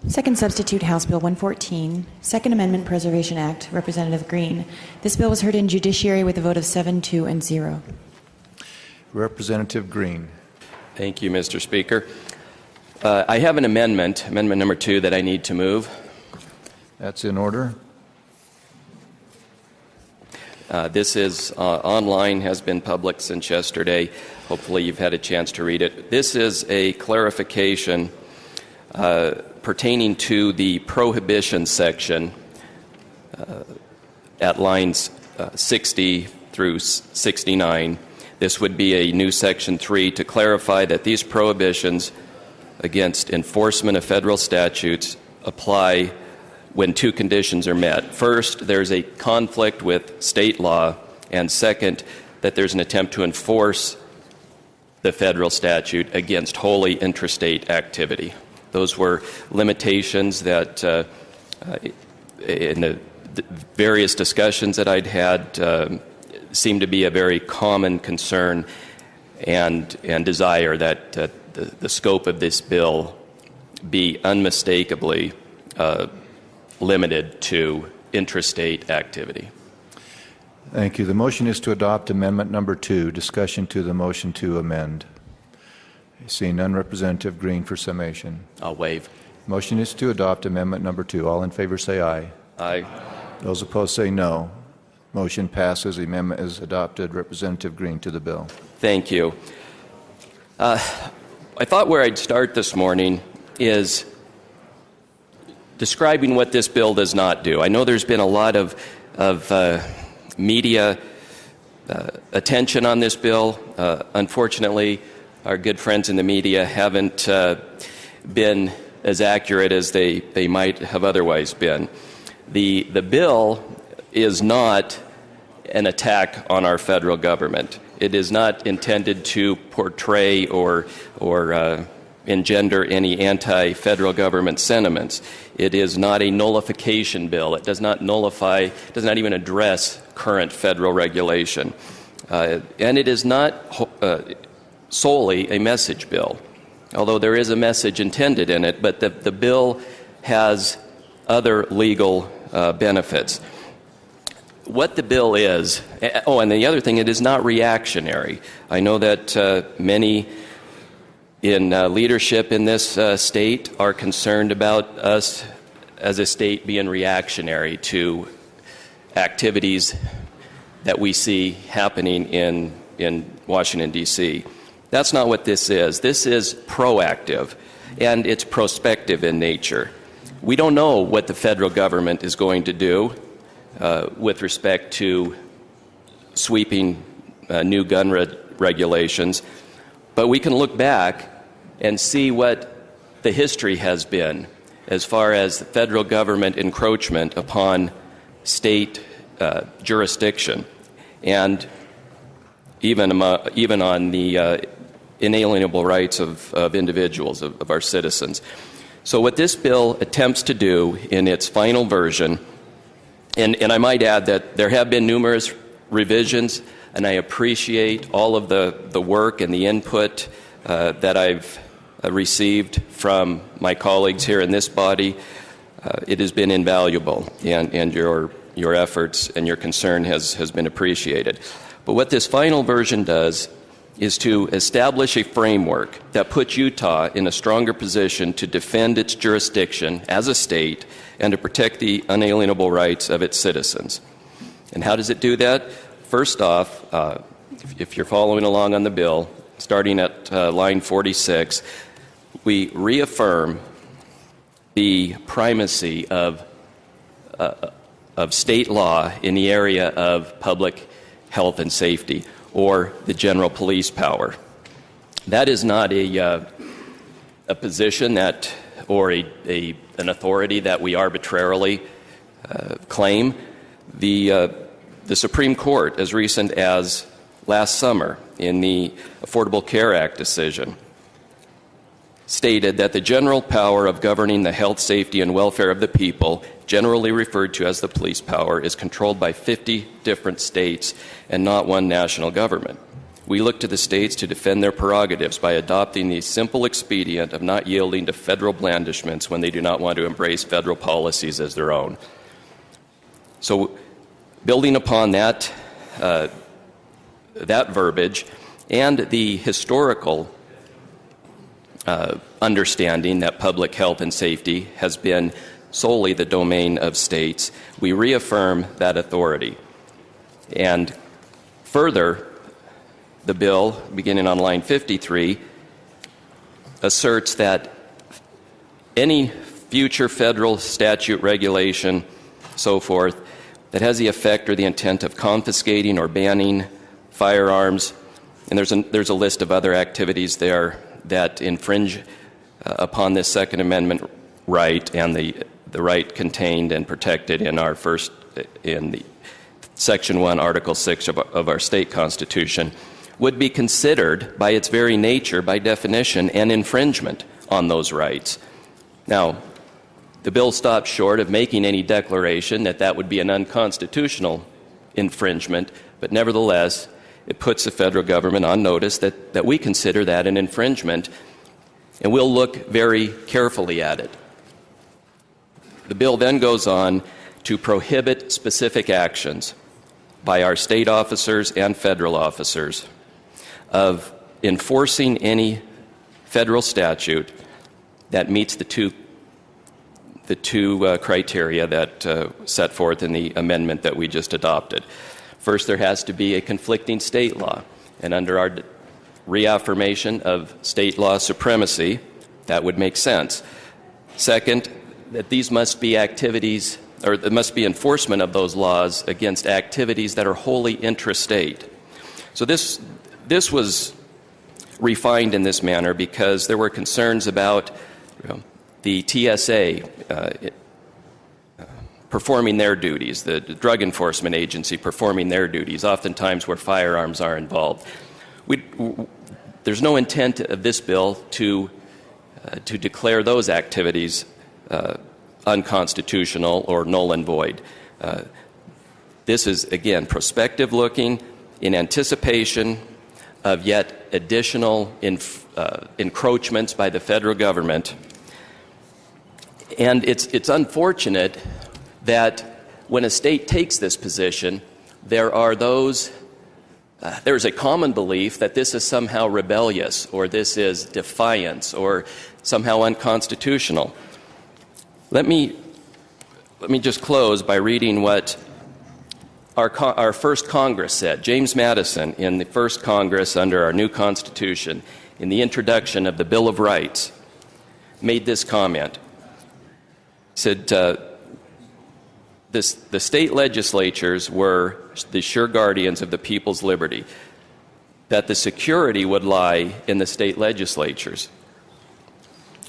Second substitute House Bill 114, Second Amendment Preservation Act, Representative Green. This bill was heard in judiciary with a vote of 7-2 and 0. Representative Green. Thank you, Mr. Speaker. I have an amendment number 2, that I need to move. That's in order. This is online, has been public since yesterday. Hopefully you've had a chance to read it. This is a clarification pertaining to the prohibition section at lines 60 through 69. This would be a new Section 3 to clarify that these prohibitions against enforcement of federal statutes apply when two conditions are met. First, there's a conflict with state law, and second, that there's an attempt to enforce the federal statute against wholly interstate activity. Those were limitations that in the various discussions that I'd had seemed to be a very common concern and desire that the scope of this bill be unmistakably limited to intrastate activity. Thank you. The motion is to adopt amendment number 2. Discussion to the motion to amend. Seeing none, Representative Green for summation. I'll waive. Motion is to adopt amendment number 2. All in favor say aye. Aye. Those opposed say no. Motion passes. The amendment is adopted. Representative Green to the bill. Thank you. I thought where I'd start this morning is describing what this bill does not do. I know there's been a lot of media attention on this bill. Unfortunately, our good friends in the media haven't been as accurate as they might have otherwise been. The bill is not an attack on our federal government. It is not intended to portray or engender any anti-federal government sentiments. It is not a nullification bill. It does not nullify, does not even address current federal regulation. And it is not solely a message bill, although there is a message intended in it, but the bill has other legal benefits. What the bill is, and the other thing, it is not reactionary. I know that many in leadership in this state are concerned about us as a state being reactionary to activities that we see happening in Washington, D.C. That's not what this is. This is proactive, and it's prospective in nature. We don't know what the federal government is going to do with respect to sweeping new gun regulations, but we can look back and see what the history has been as far as the federal government encroachment upon state jurisdiction, and even on the inalienable rights of individuals, of our citizens. So what this bill attempts to do in its final version, and I might add that there have been numerous revisions, and I appreciate all of the work and the input that I've received from my colleagues here in this body. It has been invaluable, and your efforts and your concern has been appreciated. But what this final version does is to establish a framework that puts Utah in a stronger position to defend its jurisdiction as a state and to protect the unalienable rights of its citizens. And how does it do that? First off, if you're following along on the bill, starting at line 46, we reaffirm the primacy of state law in the area of public health and safety, or the general police power. That is not a position that, or an authority that we arbitrarily claim. The Supreme Court, as recent as last summer in the Affordable Care Act decision, stated that the general power of governing the health, safety, and welfare of the people, generally referred to as the police power, is controlled by 50 different states and not one national government. we look to the states to defend their prerogatives by adopting the simple expedient of not yielding to federal blandishments when they do not want to embrace federal policies as their own. So, building upon that verbiage and the historical understanding that public health and safety has been solely the domain of states, we reaffirm that authority. And further, the bill, beginning on line 53, asserts that any future federal statute, regulation, so forth, that has the effect or the intent of confiscating or banning firearms, and there's a list of other activities there that infringe upon this Second Amendment right and the right contained and protected in the Section 1, Article 6 of our state constitution, would be considered by its very nature, by definition, an infringement on those rights. Now, the bill stops short of making any declaration that that would be an unconstitutional infringement, but nevertheless, it puts the federal government on notice that we consider that an infringement, and we'll look very carefully at it. The bill then goes on to prohibit specific actions by our state officers and federal officers of enforcing any federal statute that meets the two criteria that set forth in the amendment that we just adopted. First, there has to be a conflicting state law, and under our reaffirmation of state law supremacy, that would make sense. Second, that these must be activities, or there must be enforcement of those laws against activities that are wholly intrastate. So this was refined in this manner because there were concerns about the TSA performing their duties, the Drug Enforcement Agency performing their duties, oftentimes where firearms are involved. There's no intent of this bill to declare those activities unconstitutional or null and void. This is, again, prospective looking in anticipation of yet additional encroachments by the federal government. And it's unfortunate that when a state takes this position, there's a common belief that this is somehow rebellious, or this is defiance, or somehow unconstitutional. Let me just close by reading what our first Congress said. James Madison, in the first Congress under our new Constitution, in the introduction of the Bill of Rights, made this comment. He said, the state legislatures were the sure guardians of the people's liberty, that the security would lie in the state legislatures,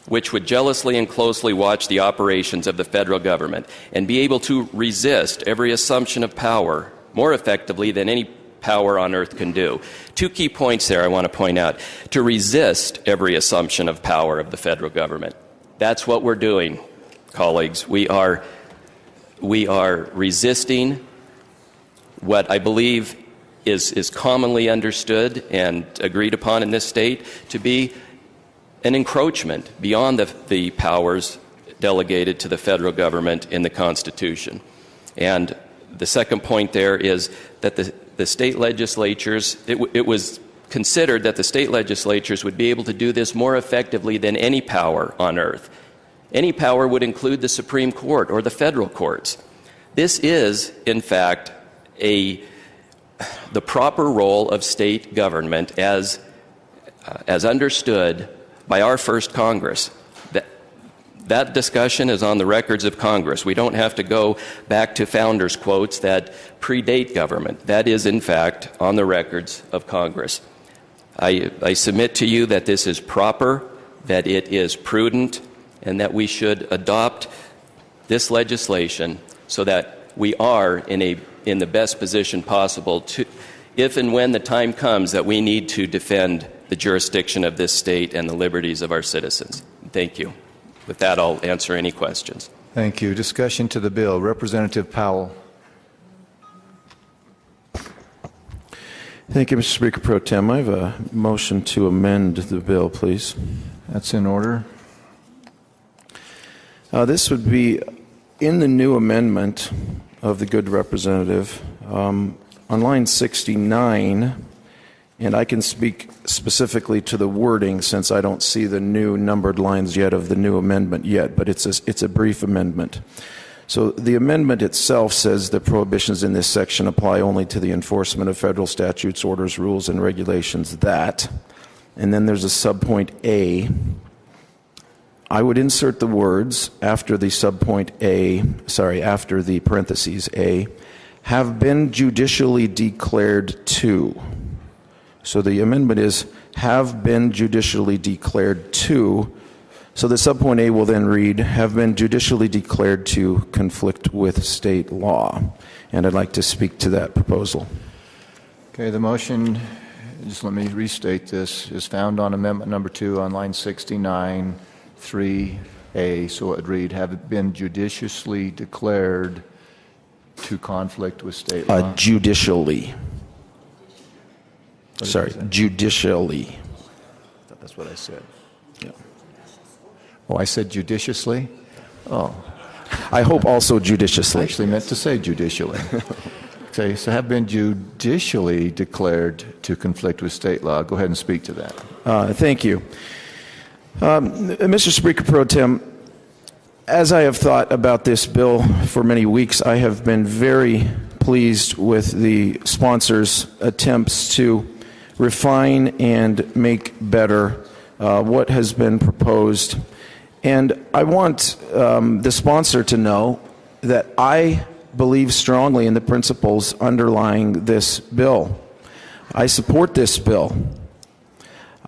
which would jealously and closely watch the operations of the federal government and be able to resist every assumption of power more effectively than any power on earth can do. Two key points there I want to point out. To resist every assumption of power of the federal government. That's what we're doing, colleagues. We are resisting what I believe is commonly understood and agreed upon in this state to be an encroachment beyond the powers delegated to the federal government in the Constitution. And the second point there is that the state legislatures, it was considered that the state legislatures would be able to do this more effectively than any power on earth. Any power would include the Supreme Court or the federal courts. This is, in fact, the proper role of state government as understood by our first Congress. That discussion is on the records of Congress. We don't have to go back to founders' quotes that predate government. That is, in fact, on the records of Congress. I submit to you that this is proper, that it is prudent, and that we should adopt this legislation so that we are in the best position possible to, if and when the time comes that we need to defend the jurisdiction of this state and the liberties of our citizens. Thank you. With that, I'll answer any questions. Thank you. Discussion to the bill. Representative Powell. Thank you, Mr. Speaker Pro Tem. I have a motion to amend the bill, please. That's in order. This would be in the new amendment of the good representative on line 69, and I can speak specifically to the wording since I don't see the new numbered lines yet of the new amendment yet, but it's a brief amendment. So the amendment itself says that prohibitions in this section apply only to the enforcement of federal statutes, orders, rules, and regulations that, and then there's a subpoint A. I would insert the words after the subpoint A, after the parentheses A, have been judicially declared to. So the amendment is have been judicially declared to. So the subpoint A will then read, have been judicially declared to conflict with state law. And I'd like to speak to that proposal. Okay, the motion, just let me restate this, is found on amendment number 2 on line 69, 3A. So it would read, have been judiciously declared to conflict with state law. Judicially. Sorry, judicially. that's what I said. Yeah. Oh, I said judiciously? Oh, I hope also I judiciously. actually meant to say judicially. Okay, so have been judicially declared to conflict with state law. Go ahead and speak to that. Thank you. Mr. Speaker Pro Tem, as I have thought about this bill for many weeks, I have been very pleased with the sponsors' attempts to refine and make better what has been proposed. And I want the sponsor to know that I believe strongly in the principles underlying this bill. I support this bill.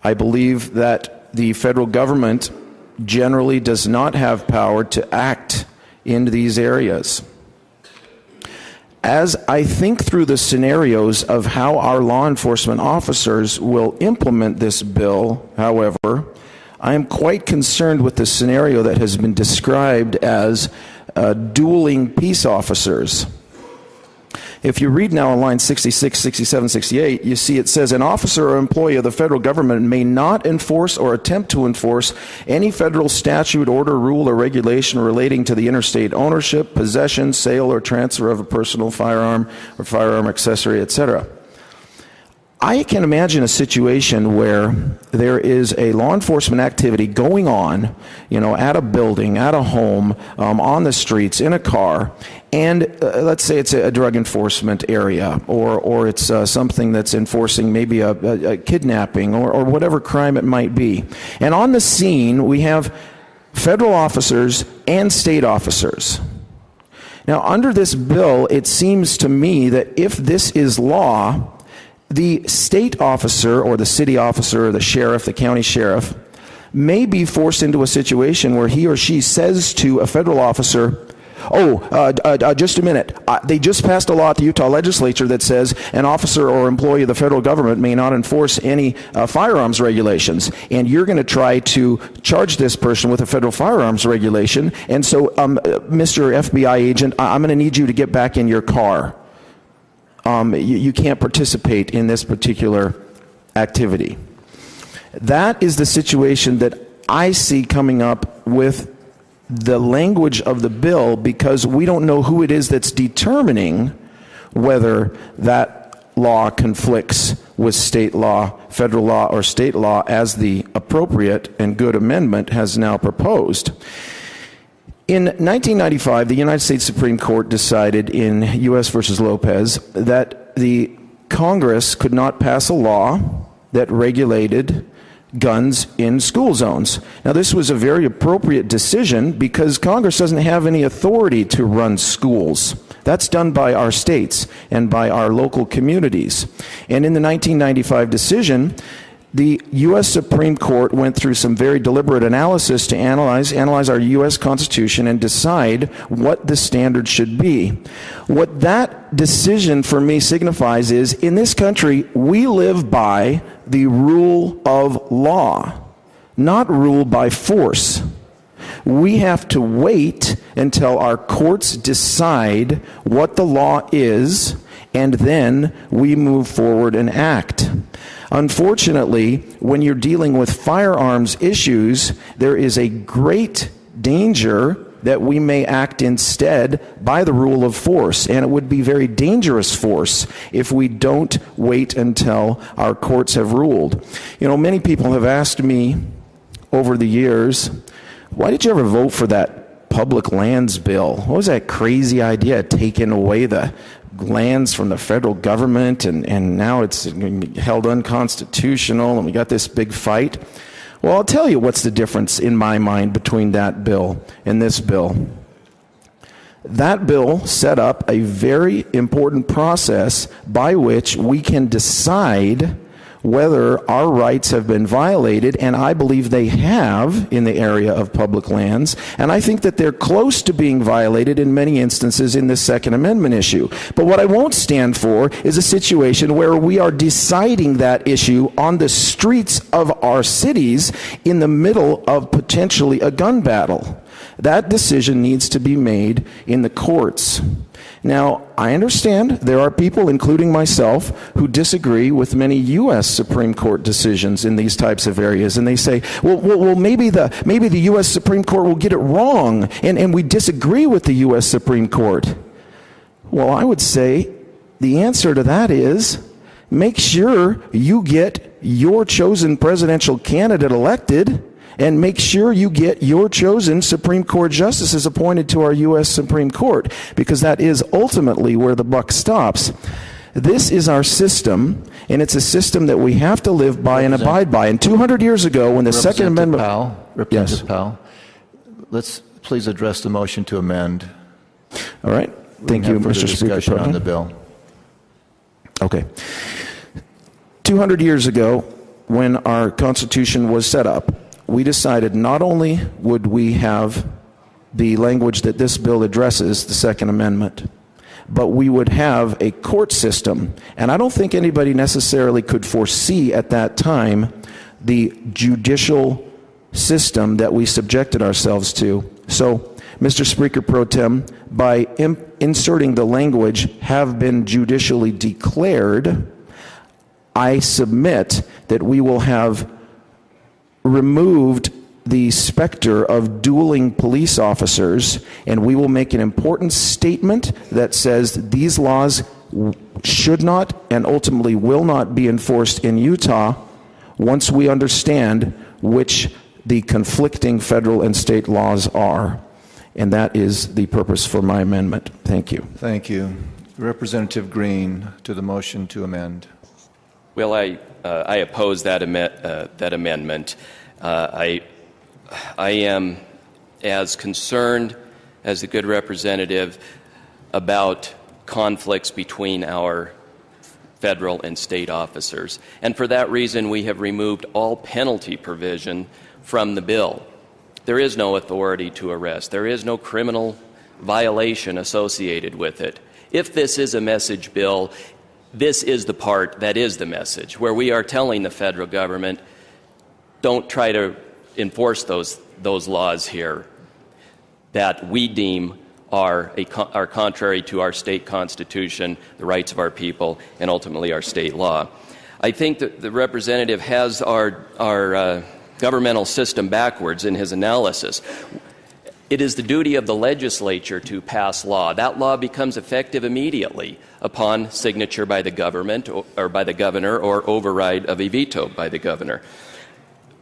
I believe that the federal government generally does not have power to act in these areas. As I think through the scenarios of how our law enforcement officers will implement this bill, however, I am quite concerned with the scenario that has been described as dueling peace officers. If you read now on line 66, 67, 68, you see it says, an officer or employee of the federal government may not enforce or attempt to enforce any federal statute, order, rule, or regulation relating to the interstate ownership, possession, sale, or transfer of a personal firearm or firearm accessory, etc. I can imagine a situation where there is a law enforcement activity going on, at a building, at a home, on the streets, in a car, and let's say it's a drug enforcement area, or it's something that's enforcing maybe a kidnapping or whatever crime it might be. And on the scene, we have federal officers and state officers. Now, under this bill, it seems to me that if this is law, the state officer or the city officer or the sheriff, the county sheriff, may be forced into a situation where he or she says to a federal officer, just a minute. They just passed a law at the Utah legislature that says an officer or employee of the federal government may not enforce any firearms regulations. And you're going to try to charge this person with a federal firearms regulation. And so, Mr. FBI agent, I'm going to need you to get back in your car. You can't participate in this particular activity. That is the situation that I see coming up with the language of the bill, because we don't know who it is that's determining whether that law conflicts with state law, federal law, or state law, as the appropriate and good amendment has now proposed. In 1995, the United States Supreme Court decided in U.S. versus Lopez that the Congress could not pass a law that regulated guns in school zones. Now, this was a very appropriate decision because Congress doesn't have any authority to run schools. That's done by our states and by our local communities. And in the 1995 decision, the U.S. Supreme Court went through some very deliberate analysis to analyze our U.S. Constitution and decide what the standard should be. What that decision for me signifies is, in this country, we live by the rule of law, not rule by force. We have to wait until our courts decide what the law is, and then we move forward and act. Unfortunately, when you're dealing with firearms issues, there is a great danger that we may act instead by the rule of force, and it would be very dangerous force if we don't wait until our courts have ruled. You know, many people have asked me over the years, why did you ever vote for that public lands bill? What was that crazy idea of taking away the lands from the federal government, and now it's held unconstitutional, and we got this big fight? Well, I'll tell you what's the difference in my mind between that bill and this bill. That bill set up a very important process by which we can decide whether our rights have been violated, and I believe they have in the area of public lands, and I think that they're close to being violated in many instances in the Second Amendment issue. But what I won't stand for is a situation where we are deciding that issue on the streets of our cities in the middle of potentially a gun battle. That decision needs to be made in the courts. Now, I understand there are people, including myself, who disagree with many U.S. Supreme Court decisions in these types of areas, and they say, well, maybe the U.S. Supreme Court will get it wrong, and we disagree with the U.S. Supreme Court. Well, I would say the answer to that is make sure you get your chosen presidential candidate elected, and make sure you get your chosen Supreme Court justices appointed to our U.S. Supreme Court, because that is ultimately where the buck stops. This is our system, and it's a system that we have to live by and abide by. And 200 years ago, when the Second Amendment... Representative Powell, let's please address the motion to amend. All right. Thank you, Mr. Speaker. Discussion on the bill. Okay. 200 years ago, when our Constitution was set up, we decided not only would we have the language that this bill addresses, the Second Amendment, but we would have a court system. And I don't think anybody necessarily could foresee at that time the judicial system that we subjected ourselves to. So, Mr. Speaker Pro Tem, by inserting the language, have been judicially declared, I submit that we will have removed the specter of dueling police officers, and we will make an important statement that says these laws should not and ultimately will not be enforced in Utah once we understand which the conflicting federal and state laws are. And that is the purpose for my amendment. Thank you. Thank you. Representative Green to the motion to amend. Well, I oppose that amendment. I am as concerned as the good representative about conflicts between our federal and state officers. And for that reason, we have removed all penalty provision from the bill. There is no authority to arrest. There is no criminal violation associated with it. If this is a message bill, this is the part that is the message, where we are telling the federal government, don't try to enforce those laws here that we deem are contrary to our state constitution, the rights of our people, and ultimately our state law. I think that the representative has our governmental system backwards in his analysis. It is the duty of the legislature to pass law. That law becomes effective immediately upon signature by the government or by the governor, or override of a veto by the governor.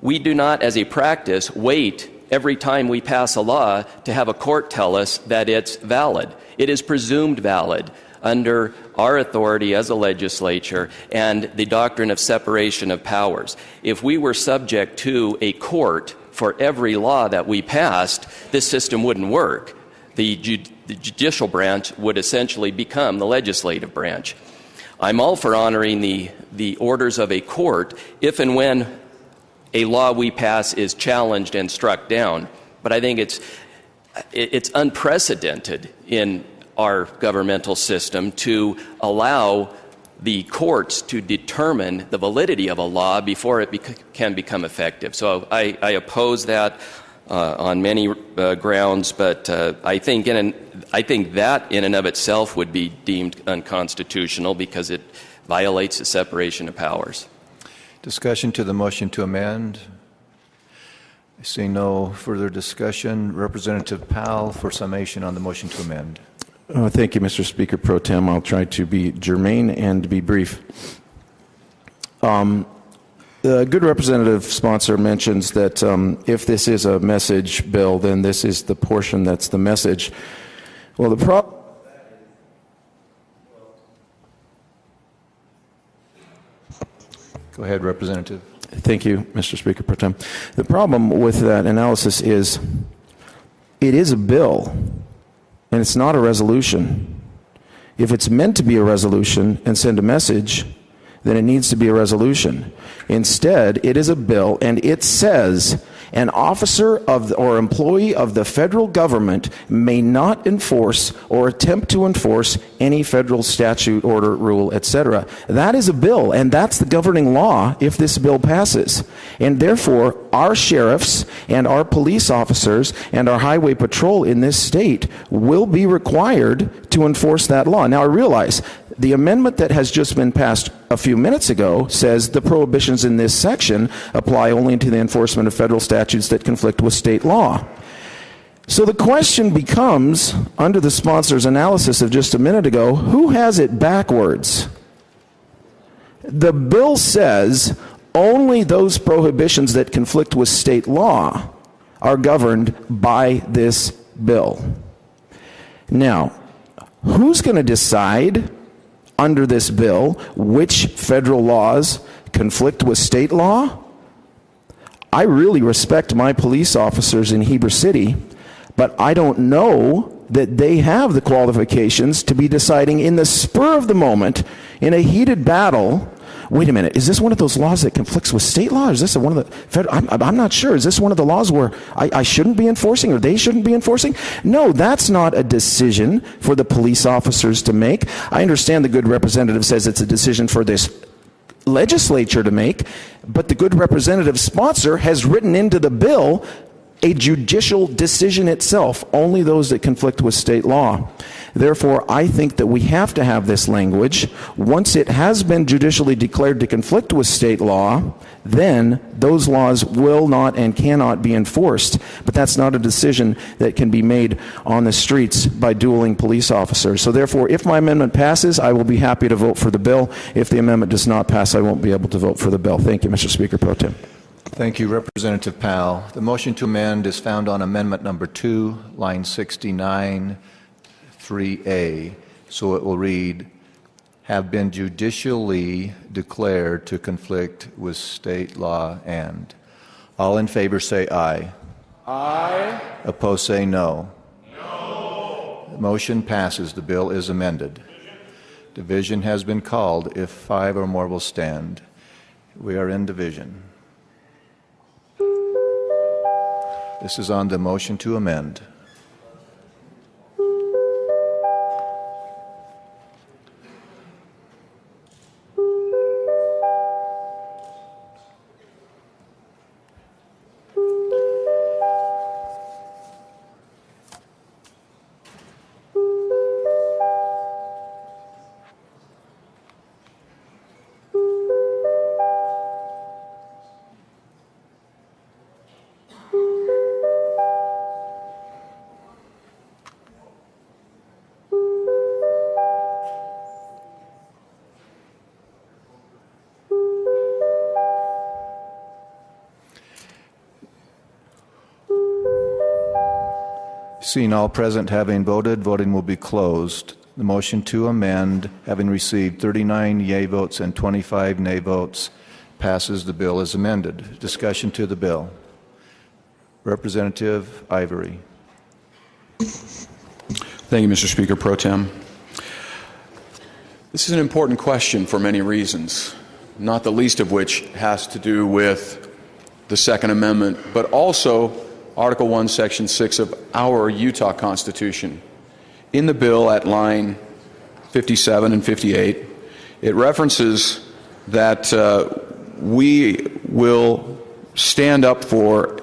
We do not, as a practice, wait every time we pass a law to have a court tell us that it's valid. It is presumed valid under our authority as a legislature and the doctrine of separation of powers. If we were subject to a court for every law that we passed, this system wouldn't work. The judicial branch would essentially become the legislative branch. I'm all for honoring the orders of a court if and when a law we pass is challenged and struck down. But I think it's unprecedented in our governmental system to allow the courts to determine the validity of a law before it can become effective. So I oppose that on many grounds, but I think that in and of itself would be deemed unconstitutional because it violates the separation of powers. Discussion to the motion to amend. I see no further discussion. Representative Powell for summation on the motion to amend. Thank you, Mr. Speaker Pro Tem. I'll try to be germane and be brief. The good representative sponsor mentions that if this is a message bill, then this is the portion that's the message. Well, the problem. Go ahead, Representative. Thank you, Mr. Speaker Pro Tem. The problem with that analysis is it is a bill, and it's not a resolution. If it's meant to be a resolution and send a message, then it needs to be a resolution. Instead, it is a bill, and it says an officer of or employee of the federal government may not enforce or attempt to enforce any federal statute, order, rule, etc. That is a bill, and that's the governing law if this bill passes. And therefore, our sheriffs and our police officers and our highway patrol in this state will be required to enforce that law. Now, I realize the amendment that has just been passed a few minutes ago says the prohibitions in this section apply only to the enforcement of federal statutes that conflict with state law. So the question becomes, under the sponsor's analysis of just a minute ago, who has it backwards? The bill says only those prohibitions that conflict with state law are governed by this bill. Now, who's going to decide under this bill which federal laws conflict with state law? I really respect my police officers in Heber City, but I don't know that they have the qualifications to be deciding in the spur of the moment, in a heated battle, wait a minute, is this one of those laws that conflicts with state law? Is this one of the federal? I'm not sure. Is this one of the laws where I shouldn't be enforcing or they shouldn't be enforcing? No, that's not a decision for the police officers to make. I understand the good representative says it's a decision for this legislature to make, but the good representative sponsor has written into the bill a judicial decision itself, only those that conflict with state law. Therefore, I think that we have to have this language. Once it has been judicially declared to conflict with state law, then those laws will not and cannot be enforced. But that's not a decision that can be made on the streets by dueling police officers. So therefore, if my amendment passes, I will be happy to vote for the bill. If the amendment does not pass, I won't be able to vote for the bill. Thank you, Mr. Speaker Pro Tem. Thank you, Representative Powell. The motion to amend is found on amendment number 2, line 69, 3A. So it will read, have been judicially declared to conflict with state law and. All in favor say aye. Aye. Opposed say no. No. The motion passes. The bill is amended. Division has been called if 5 or more will stand. We are in division. This is on the motion to amend. Seeing all present having voted, voting will be closed. The motion to amend, having received 39 yea votes and 25 nay votes, passes. The bill is amended. Discussion to the bill. Representative Ivory. Thank you, Mr. Speaker Pro Tem. This is an important question for many reasons, not the least of which has to do with the Second Amendment, but also Article 1, Section 6 of our Utah Constitution. In the bill at line 57 and 58, it references that we will stand up for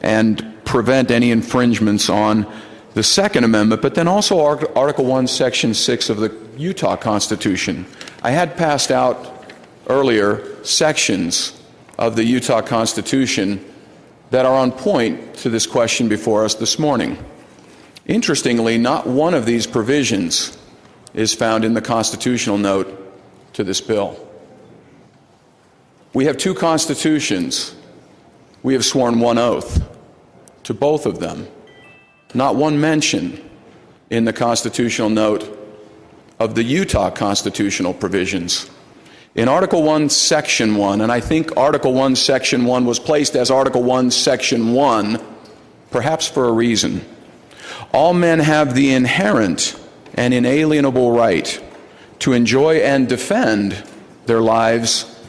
and prevent any infringements on the Second Amendment, but then also Article 1, Section 6 of the Utah Constitution. I had passed out earlier sections of the Utah Constitution that are on point to this question before us this morning. Interestingly, not one of these provisions is found in the constitutional note to this bill. We have two constitutions. We have sworn one oath to both of them. Not one mention in the constitutional note of the Utah constitutional provisions. In Article 1, Section 1, and I think Article 1, Section 1 was placed as Article 1, Section 1, perhaps for a reason. All men have the inherent and inalienable right to enjoy and defend their lives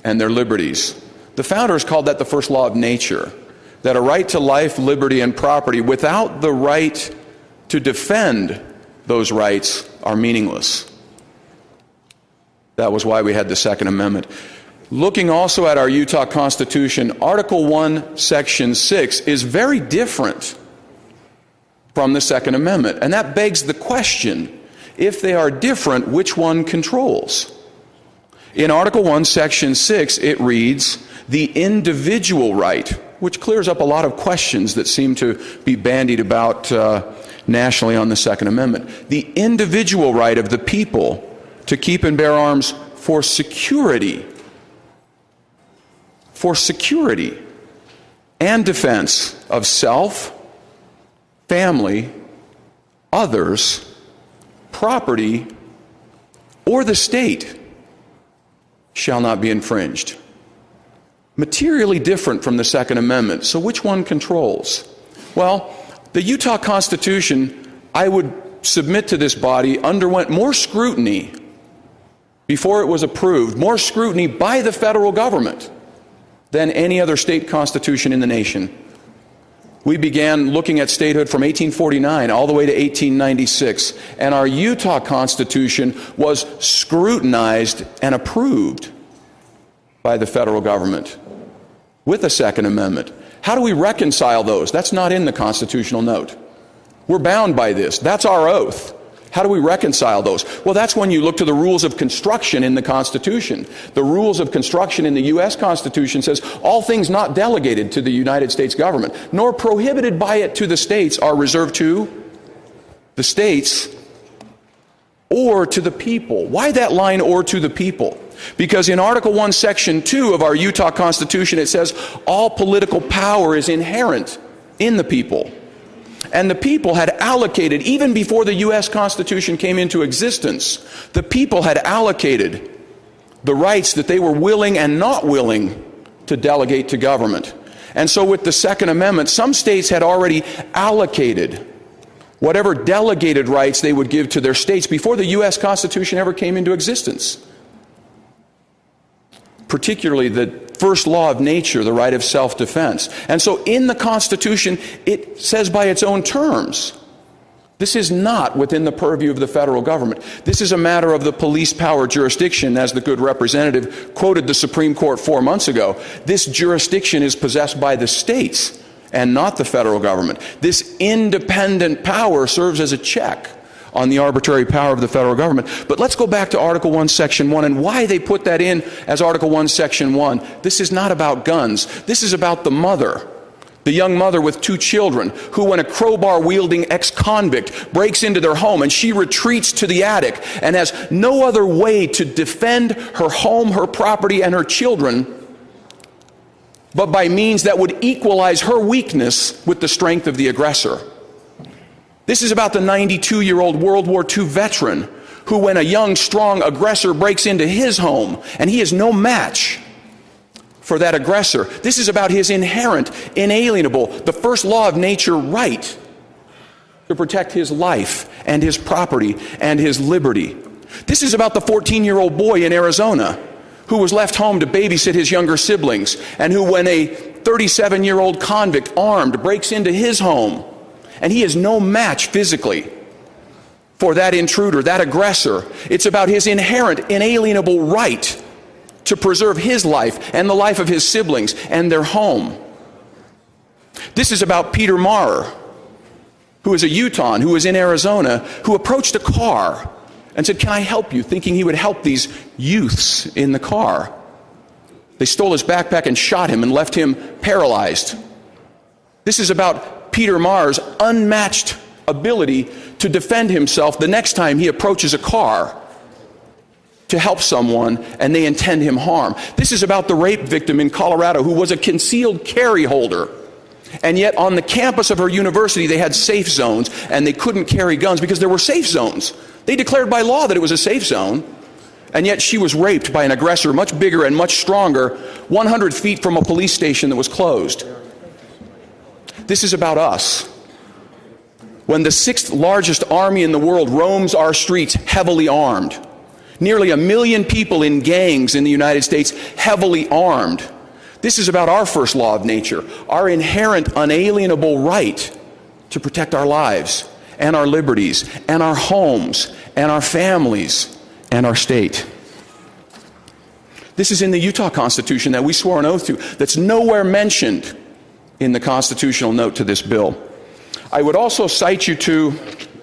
and their liberties. The founders called that the first law of nature, that a right to life, liberty, and property without the right to defend those rights are meaningless. That was why we had the Second Amendment. Looking also at our Utah Constitution, Article 1, Section 6 is very different from the Second Amendment. And that begs the question, if they are different, which one controls? In Article 1, Section 6, it reads, the individual right, which clears up a lot of questions that seem to be bandied about nationally on the Second Amendment. The individual right of the people to keep and bear arms for security and defense of self, family, others, property, or the state shall not be infringed. Materially different from the Second Amendment. So which one controls? Well, the Utah Constitution, I would submit to this body, underwent more scrutiny before it was approved, more scrutiny by the federal government than any other state constitution in the nation. We began looking at statehood from 1849 all the way to 1896, and our Utah Constitution was scrutinized and approved by the federal government with the Second Amendment. How do we reconcile those? That's not in the constitutional note. We're bound by this. That's our oath. How do we reconcile those? Well, that's when you look to the rules of construction in the Constitution. The rules of construction in the U.S. Constitution says all things not delegated to the United States government, nor prohibited by it to the states, are reserved to the states or to the people. Why that line, or to the people? Because in Article 1, Section 2 of our Utah Constitution, it says all political power is inherent in the people. And the people had allocated, even before the U.S. Constitution came into existence, the people had allocated the rights that they were willing and not willing to delegate to government. And so with the Second Amendment, some states had already allocated whatever delegated rights they would give to their states before the U.S. Constitution ever came into existence. Particularly the first law of nature, the right of self-defense. And so in the Constitution, it says by its own terms, this is not within the purview of the federal government. This is a matter of the police power jurisdiction, as the good representative quoted the Supreme Court 4 months ago. This jurisdiction is possessed by the states and not the federal government. This independent power serves as a check on the arbitrary power of the federal government. But let's go back to Article 1, Section 1 and why they put that in as Article 1, Section 1. This is not about guns. This is about the mother, the young mother with 2 children, who, when a crowbar-wielding ex-convict breaks into their home and she retreats to the attic and has no other way to defend her home, her property, and her children, but by means that would equalize her weakness with the strength of the aggressor. This is about the 92-year-old World War II veteran who, when a young, strong aggressor breaks into his home, and he is no match for that aggressor. This is about his inherent, inalienable, the first law of nature right to protect his life and his property and his liberty. This is about the 14-year-old boy in Arizona who was left home to babysit his younger siblings, and who, when a 37-year-old convict armed breaks into his home, and he is no match physically for that intruder, that aggressor. It's about his inherent, inalienable right to preserve his life and the life of his siblings and their home. This is about Peter Maurer, who is a Utahn, who was in Arizona, who approached a car and said, "Can I help you?" thinking he would help these youths in the car. They stole his backpack and shot him and left him paralyzed. This is about Peter Maurer's unmatched ability to defend himself the next time he approaches a car to help someone and they intend him harm. This is about the rape victim in Colorado who was a concealed carry holder. And yet on the campus of her university they had safe zones and they couldn't carry guns because there were safe zones. They declared by law that it was a safe zone. And yet she was raped by an aggressor much bigger and much stronger, 100 feet from a police station that was closed. This is about us. When the 6th largest army in the world roams our streets heavily armed, nearly 1 million people in gangs in the United States heavily armed. This is about our first law of nature, our inherent unalienable right to protect our lives and our liberties and our homes and our families and our state. This is in the Utah Constitution that we swore an oath to, that's nowhere mentioned in the constitutional note to this bill. I would also cite you to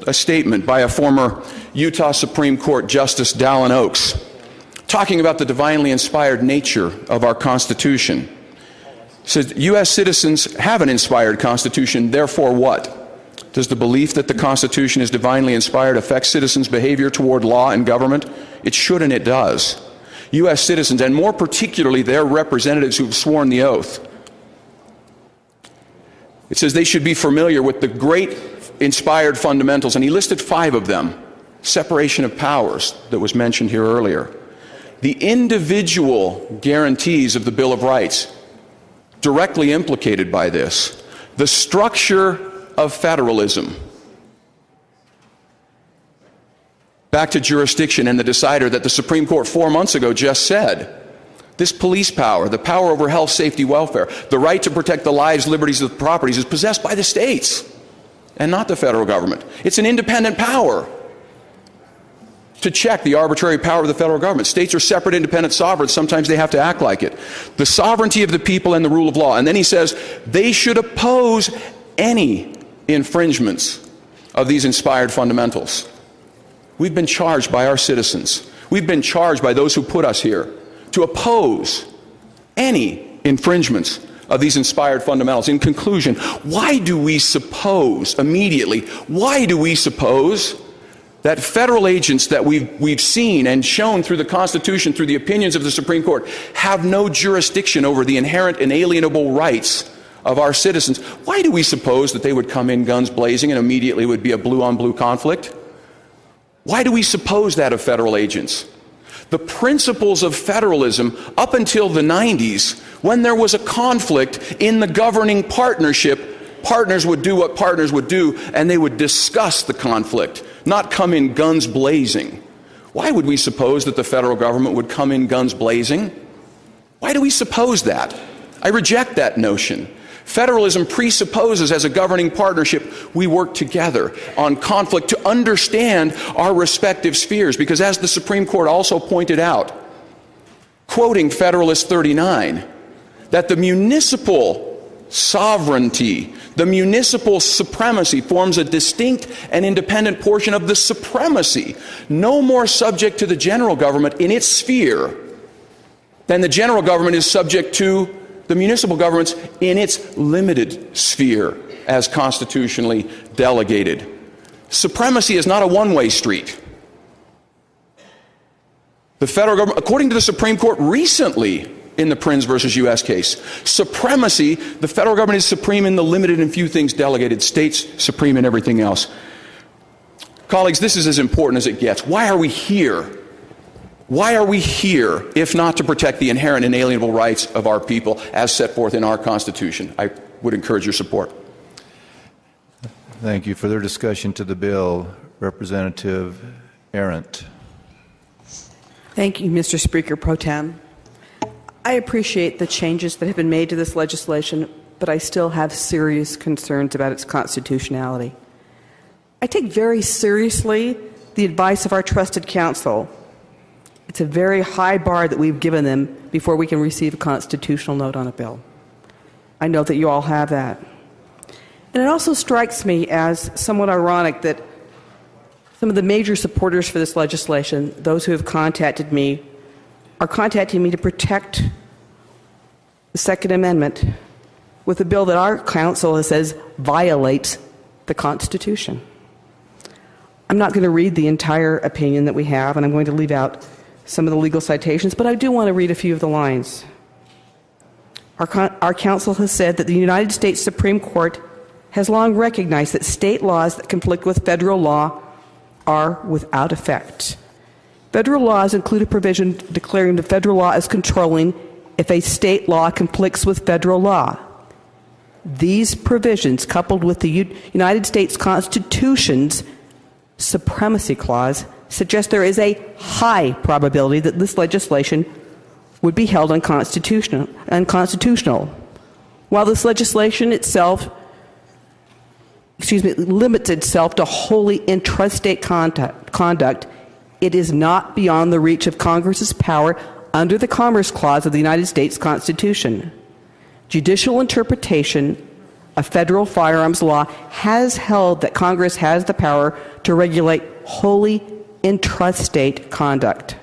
a statement by a former Utah Supreme Court Justice Dallin Oaks, talking about the divinely inspired nature of our Constitution. He says, U.S. citizens have an inspired Constitution, therefore what? Does the belief that the Constitution is divinely inspired affect citizens' behavior toward law and government? It should and it does. U.S. citizens, and more particularly their representatives who have sworn the oath, it says they should be familiar with the great inspired fundamentals, and he listed 5 of them. Separation of powers that was mentioned here earlier. The individual guarantees of the Bill of Rights, directly implicated by this. The structure of federalism. Back to jurisdiction and the decider that the Supreme Court 4 months ago just said. This police power, the power over health, safety, welfare, the right to protect the lives, liberties, and properties is possessed by the states and not the federal government. It's an independent power to check the arbitrary power of the federal government. States are separate, independent sovereigns. Sometimes they have to act like it. The sovereignty of the people and the rule of law. And then he says they should oppose any infringements of these inspired fundamentals. We've been charged by our citizens. We've been charged by those who put us here to oppose any infringements of these inspired fundamentals. In conclusion, why do we suppose, immediately, why do we suppose that federal agents that we've seen and shown through the Constitution, through the opinions of the Supreme Court, have no jurisdiction over the inherent inalienable rights of our citizens? Why do we suppose that they would come in guns blazing and immediately would be a blue-on-blue conflict? Why do we suppose that of federal agents? The principles of federalism up until the 90s, when there was a conflict in the governing partnership, partners would do what partners would do, and they would discuss the conflict, not come in guns blazing. Why would we suppose that the federal government would come in guns blazing? Why do we suppose that? I reject that notion. Federalism presupposes, as a governing partnership, we work together on conflict to understand our respective spheres. Because as the Supreme Court also pointed out, quoting Federalist 39, that the municipal sovereignty, the municipal supremacy forms a distinct and independent portion of the supremacy, no more subject to the general government in its sphere than the general government is subject to the municipal governments in its limited sphere as constitutionally delegated. Supremacy is not a one-way street. The federal government, according to the Supreme Court recently in the Prins versus U.S. case, supremacy, the federal government is supreme in the limited and few things delegated, states supreme in everything else. Colleagues, this is as important as it gets. Why are we here? Why are we here if not to protect the inherent inalienable rights of our people as set forth in our Constitution? I would encourage your support. Thank you. Further discussion to the bill. Representative Arendt. Thank you, Mr. Speaker Pro Tem. I appreciate the changes that have been made to this legislation, but I still have serious concerns about its constitutionality. I take very seriously the advice of our trusted counsel. It's a very high bar that we've given them before we can receive a constitutional note on a bill. I know that you all have that. And it also strikes me as somewhat ironic that some of the major supporters for this legislation, those who have contacted me, are contacting me to protect the Second Amendment with a bill that our counsel says violates the Constitution. I'm not going to read the entire opinion that we have, and I'm going to leave out some of the legal citations, but I do want to read a few of the lines. Our counsel has said that the United States Supreme Court has long recognized that state laws that conflict with federal law are without effect. Federal laws include a provision declaring the federal law as controlling if a state law conflicts with federal law. These provisions, coupled with the United States Constitution's Supremacy Clause, suggest there is a high probability that this legislation would be held unconstitutional. While this legislation itself limits itself to wholly intrastate conduct, it is not beyond the reach of Congress's power under the Commerce Clause of the United States Constitution. Judicial interpretation of federal firearms law has held that Congress has the power to regulate wholly intrastate conduct.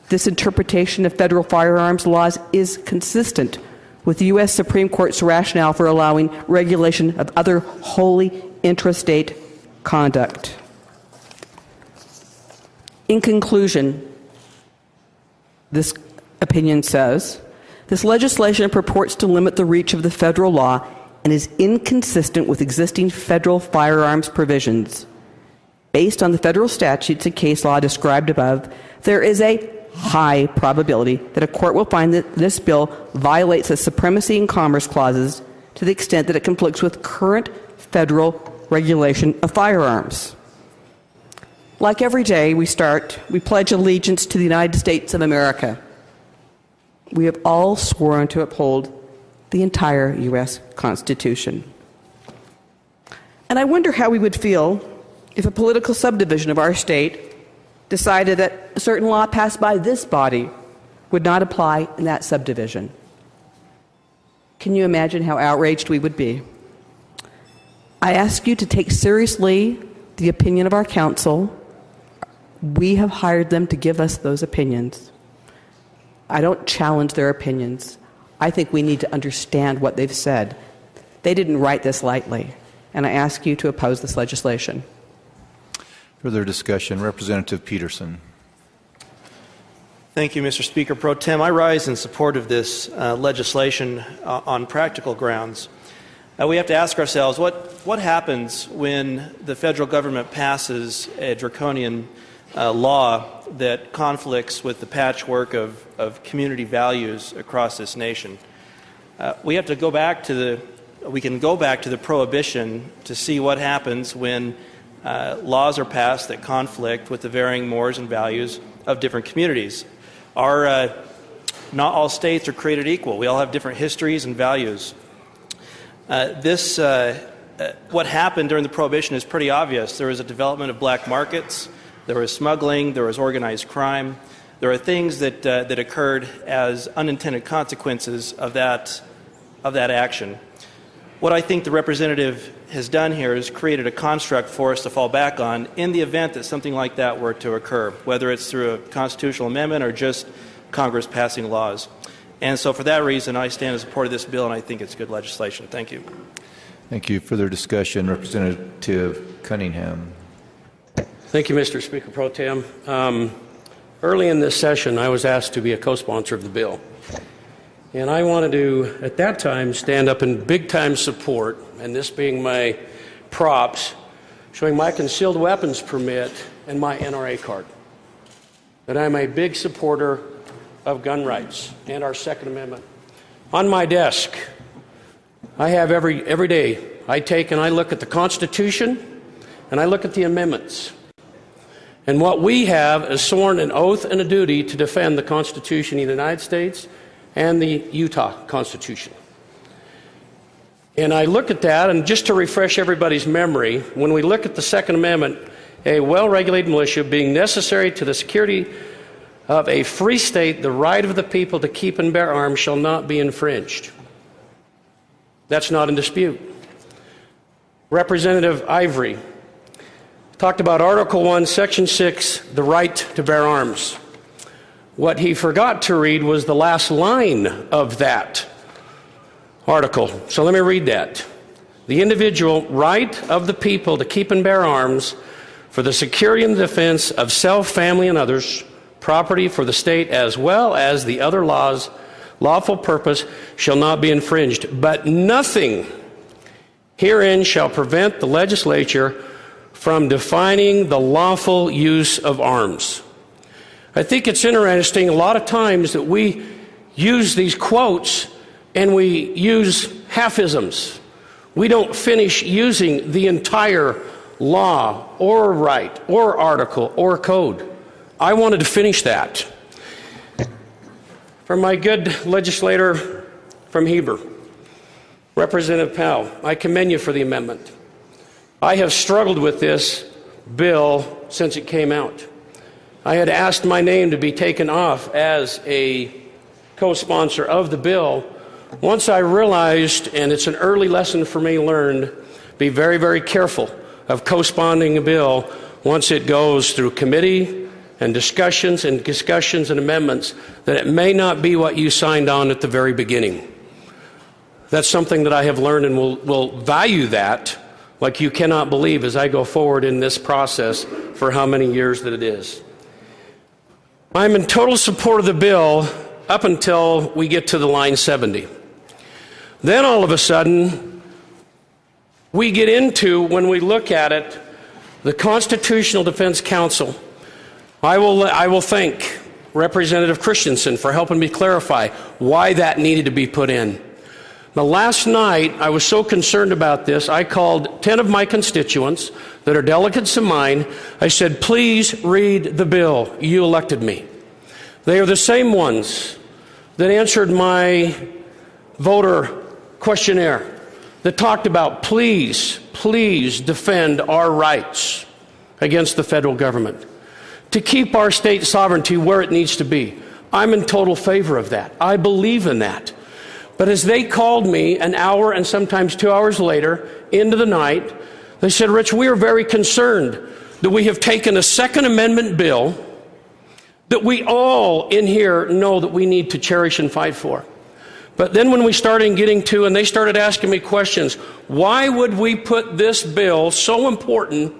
This interpretation of federal firearms laws is consistent with the U.S. Supreme Court's rationale for allowing regulation of other wholly intrastate conduct. In conclusion, this opinion says, this legislation purports to limit the reach of the federal law and is inconsistent with existing federal firearms provisions. Based on the federal statutes and case law described above, there is a high probability that a court will find that this bill violates the supremacy and commerce clauses to the extent that it conflicts with current federal regulation of firearms. Like every day we pledge allegiance to the United States of America. We have all sworn to uphold the entire U.S. Constitution. And I wonder how we would feel if a political subdivision of our state decided that a certain law passed by this body would not apply in that subdivision. Can you imagine how outraged we would be? I ask you to take seriously the opinion of our counsel. We have hired them to give us those opinions. I don't challenge their opinions. I think we need to understand what they've said. They didn't write this lightly, and I ask you to oppose this legislation. Further discussion, Representative Peterson. Thank you, Mr. Speaker Pro Tem. I rise in support of this legislation on practical grounds. We have to ask ourselves, what happens when the federal government passes a draconian law that conflicts with the patchwork of community values across this nation? We have to go back to the Prohibition to see what happens when laws are passed that conflict with the varying mores and values of different communities. Not all states are created equal. We all have different histories and values. What happened during the Prohibition is pretty obvious. There was a development of black markets. There was smuggling. There was organized crime. There are things that occurred as unintended consequences of that action. What I think the representative has done here is created a construct for us to fall back on in the event that something like that were to occur, whether it's through a constitutional amendment or just Congress passing laws. And so for that reason, I stand in support of this bill, and I think it's good legislation. Thank you. Thank you. Further discussion, Representative Cunningham. Thank you, Mr. Speaker Pro Tem. Early in this session, I was asked to be a co-sponsor of the bill. And I wanted to, at that time, stand up in big-time support, and this being my props, showing my concealed weapons permit and my NRA card. That I'm a big supporter of gun rights and our Second Amendment. On my desk, I have every day, I take and I look at the Constitution and I look at the amendments. And what we have is sworn an oath and a duty to defend the Constitution of the United States and the Utah Constitution. And I look at that, and just to refresh everybody's memory, when we look at the Second Amendment, a well-regulated militia being necessary to the security of a free state, the right of the people to keep and bear arms shall not be infringed. That's not in dispute. Representative Ivory talked about Article 1, Section 6, the right to bear arms. What he forgot to read was the last line of that article. So let me read that. The individual right of the people to keep and bear arms for the security and defense of self, family, and others, property for the state, as well as the other laws, lawful purpose shall not be infringed. But nothing herein shall prevent the legislature from defining the lawful use of arms. I think it's interesting a lot of times that we use these quotes and we use half-isms. We don't finish using the entire law or right or article or code. I wanted to finish that. For my good legislator from Heber, Representative Powell, I commend you for the amendment. I have struggled with this bill since it came out. I had asked my name to be taken off as a co-sponsor of the bill. Once I realized, and it's an early lesson for me learned, be very, very careful of co-sponsoring a bill once it goes through committee and discussions and amendments, that it may not be what you signed on at the very beginning. That's something that I have learned, and will value that like you cannot believe as I go forward in this process for how many years that it is. I'm in total support of the bill up until we get to the line 70. Then all of a sudden, we get into, when we look at it, the Constitutional Defense Council. I will thank Representative Christensen for helping me clarify why that needed to be put in. Now, last night, I was so concerned about this, I called 10 of my constituents that are delegates of mine. I said, please read the bill. You elected me. They are the same ones that answered my voter questionnaire that talked about, please defend our rights against the federal government, to keep our state sovereignty where it needs to be. I'm in total favor of that. I believe in that. But as they called me an hour and sometimes 2 hours later into the night, they said, Rich, we are very concerned that we have taken a Second Amendment bill that we all in here know that we need to cherish and fight for. But then when we started getting to, and they started asking me questions, why would we put this bill, so important,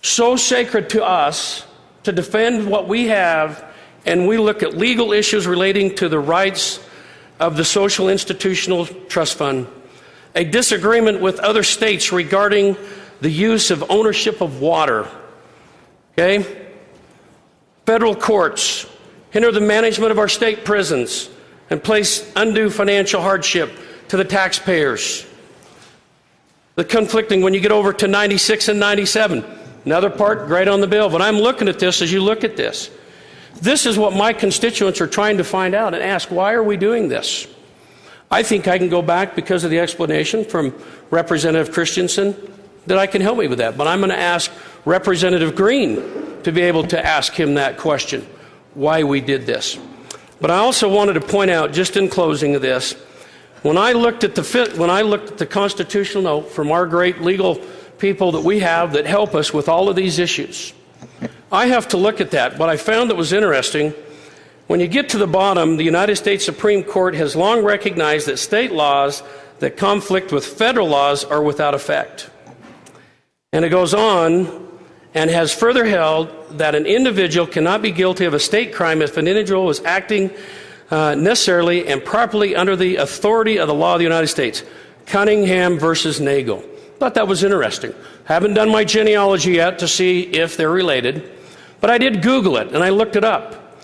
so sacred to us, to defend what we have, and we look at legal issues relating to the rights of the Social Institutional Trust Fund, a disagreement with other states regarding the use of ownership of water, okay? Federal courts hinder the management of our state prisons and place undue financial hardship to the taxpayers. The conflicting, when you get over to 96 and 97, another part, great on the bill. But I'm looking at this as you look at this. This is what my constituents are trying to find out and ask, why are we doing this? I think I can go back because of the explanation from Representative Christensen that I can help me with that. But I'm going to ask Representative Green to be able to ask him that question, why we did this. But I also wanted to point out, just in closing of this, when I looked at the constitutional note from our great legal people that we have that help us with all of these issues, I have to look at that. What I found that was interesting, when you get to the bottom, the United States Supreme Court has long recognized that state laws that conflict with federal laws are without effect. And it goes on and has further held that an individual cannot be guilty of a state crime if an individual is acting necessarily and properly under the authority of the law of the United States. Cunningham versus Nagel. Thought that was interesting. Haven't done my genealogy yet to see if they're related, but I did Google it and I looked it up.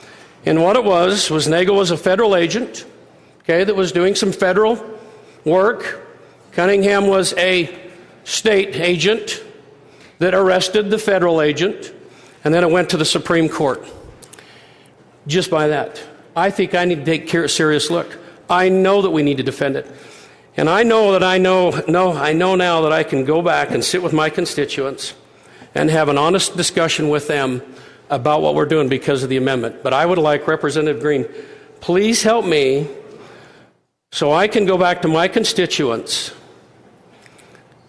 And what it was Nagel was a federal agent, okay, that was doing some federal work. Cunningham was a state agent that arrested the federal agent, and then it went to the Supreme Court. Just by that. I think I need to take a serious look. I know that we need to defend it. And I know now that I can go back and sit with my constituents and have an honest discussion with them about what we're doing because of the amendment. But I would like Representative Green, please help me so I can go back to my constituents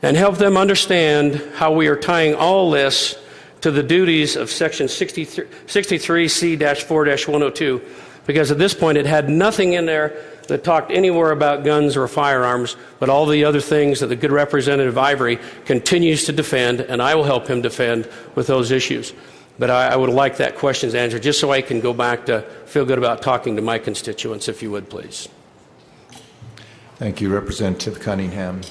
and help them understand how we are tying all this to the duties of Section 63C-4-102, because at this point it had nothing in there that talked anywhere about guns or firearms, but all the other things that the good Representative Ivory continues to defend, and I will help him defend with those issues. But I would like that question answered, just so I can go back to feel good about talking to my constituents, if you would, please. Thank you, Representative Cunningham.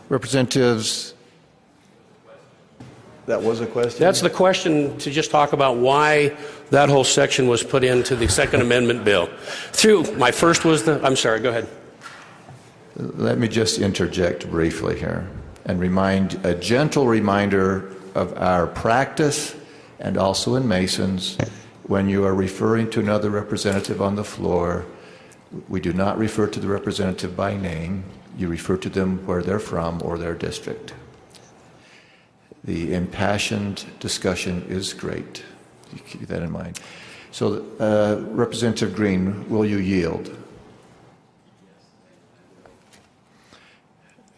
Representatives, that was a question? That's the question, to just talk about why that whole section was put into the Second Amendment bill. My first was I'm sorry, go ahead. Let me just interject briefly here and a gentle reminder of our practice, and also in Masons, when you are referring to another representative on the floor, we do not refer to the representative by name. You refer to them where they're from or their district. The impassioned discussion is great. You keep that in mind. So, Representative Green, will you yield?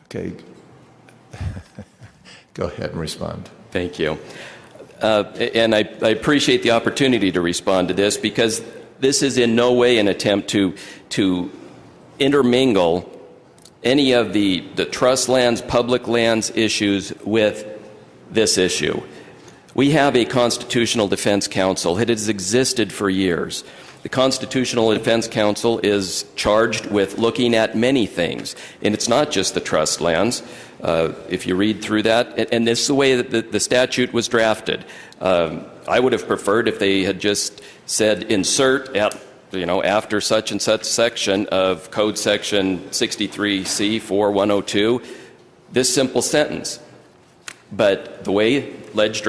Okay. Go ahead and respond. Thank you. And I appreciate the opportunity to respond to this, because this is in no way an attempt to intermingle any of the trust lands, public lands issues with this issue. We have a Constitutional Defense Council. It has existed for years. The Constitutional Defense Council is charged with looking at many things, and it's not just the trust lands. If you read through that, and this is the way that the statute was drafted. I would have preferred if they had just said insert after such and such section of Code Section 63C-4-102, this simple sentence. But the way ledge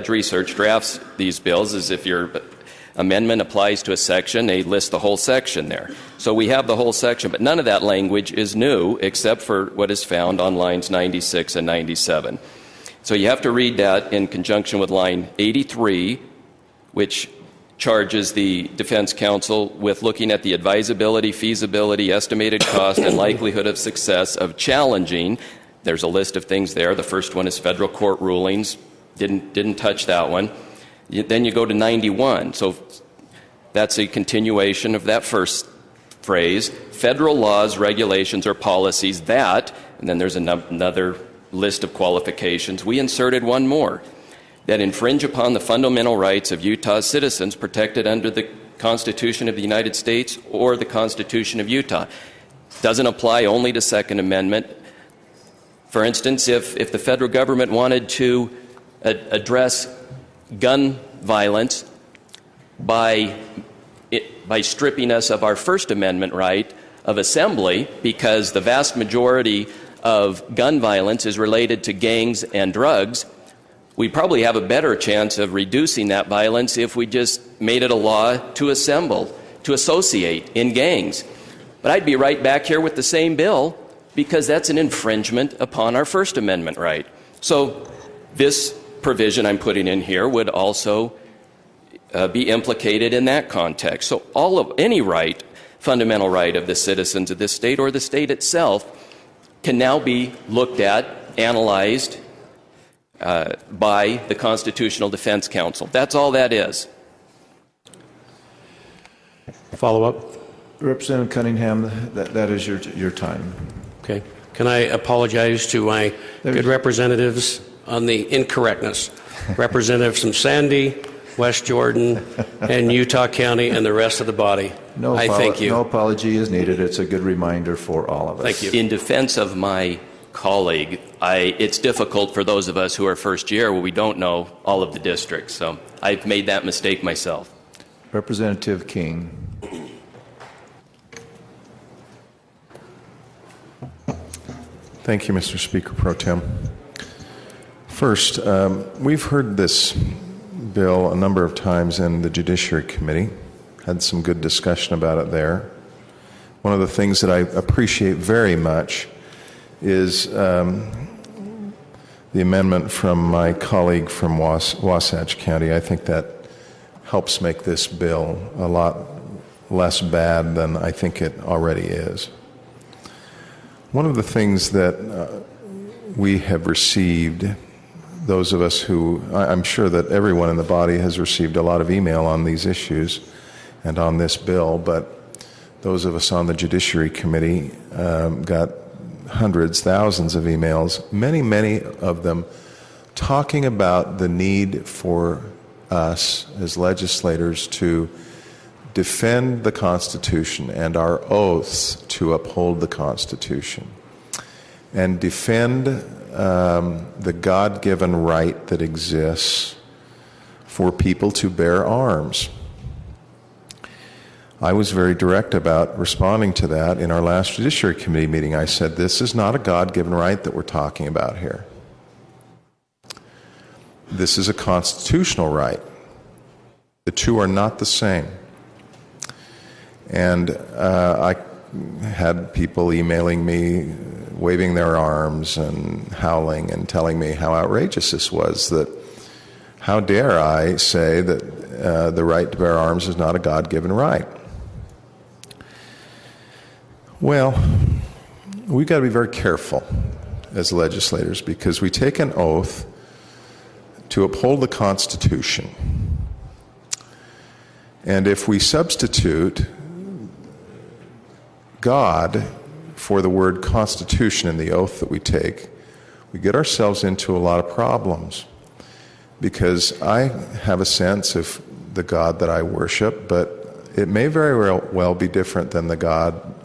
research drafts these bills is, if your amendment applies to a section, they list the whole section there. So we have the whole section, but none of that language is new except for what is found on lines 96 and 97. So you have to read that in conjunction with line 83, which charges the Defense Council with looking at the advisability, feasibility, estimated cost, and likelihood of success of challenging. There's a list of things there. The first one is federal court rulings. Didn't touch that one. Then you go to 91. So that's a continuation of that first phrase. Federal laws, regulations, or policies that, and then there's another list of qualifications. We inserted one more, that infringe upon the fundamental rights of Utah citizens protected under the Constitution of the United States or the Constitution of Utah. Doesn't apply only to Second Amendment. For instance, if the federal government wanted to address gun violence by stripping us of our First Amendment right of assembly, because the vast majority of gun violence is related to gangs and drugs, we probably have a better chance of reducing that violence if we just made it a law to assemble, to associate in gangs. But I'd be right back here with the same bill, because that's an infringement upon our First Amendment right. So this provision I'm putting in here would also be implicated in that context. So any right, fundamental right of the citizens of this state or the state itself can now be looked at, analyzed by the Constitutional Defense Council. That's all that is. Follow up? Representative Cunningham, that is your time. Okay. Can I apologize to my good representatives on the incorrectness? Representatives from Sandy, West Jordan, and Utah County, and the rest of the body. I thank you. No apology is needed. It's a good reminder for all of us. Thank you. In defense of my colleague, it's difficult for those of us who are first year where we don't know all of the districts. So I've made that mistake myself. Representative King. Thank you, Mr. Speaker Pro Tem. First, we've heard this bill a number of times in the Judiciary Committee, had some good discussion about it there. One of the things that I appreciate very much is the amendment from my colleague from Wasatch County. I think that helps make this bill a lot less bad than I think it already is. One of the things that we have received, those of us who, I'm sure that everyone in the body has received a lot of email on these issues and on this bill, but those of us on the Judiciary Committee got hundreds, thousands of emails, many of them talking about the need for us as legislators to defend the Constitution and our oaths to uphold the Constitution and defend the God-given right that exists for people to bear arms. I was very direct about responding to that in our last Judiciary Committee meeting. I said, this is not a God-given right that we're talking about here. This is a constitutional right. The two are not the same. And I had people emailing me, waving their arms and howling and telling me how outrageous this was, that how dare I say that the right to bear arms is not a God-given right. Well, we've got to be very careful as legislators because we take an oath to uphold the Constitution. And if we substitute God for the word Constitution in the oath that we take, we get ourselves into a lot of problems. Because I have a sense of the God that I worship, but it may very well be different than the God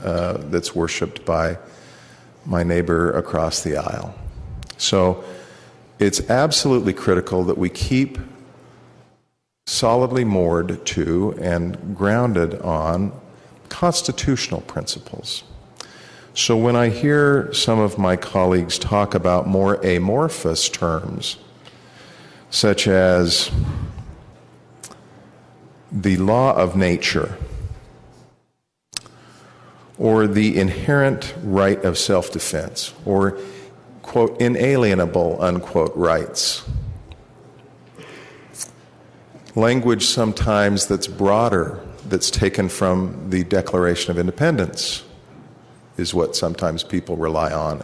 that's worshipped by my neighbor across the aisle. So it's absolutely critical that we keep solidly moored to and grounded on constitutional principles. So when I hear some of my colleagues talk about more amorphous terms, such as the law of nature, or the inherent right of self-defense, or, quote, inalienable, unquote, rights. Language sometimes that's broader, that's taken from the Declaration of Independence, is what sometimes people rely on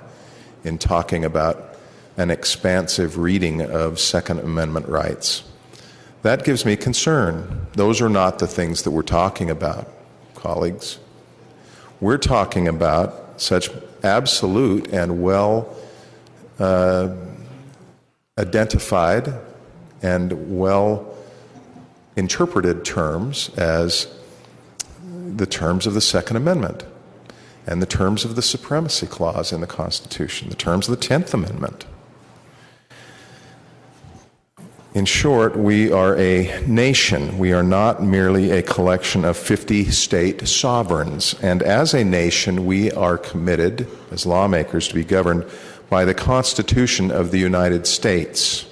in talking about an expansive reading of Second Amendment rights. That gives me concern. Those are not the things that we're talking about, colleagues. We're talking about such absolute and well identified and well interpreted terms as the terms of the Second Amendment and the terms of the Supremacy Clause in the Constitution, the terms of the 10th Amendment. In short, we are a nation. We are not merely a collection of 50 state sovereigns. And as a nation, we are committed, as lawmakers, to be governed by the Constitution of the United States,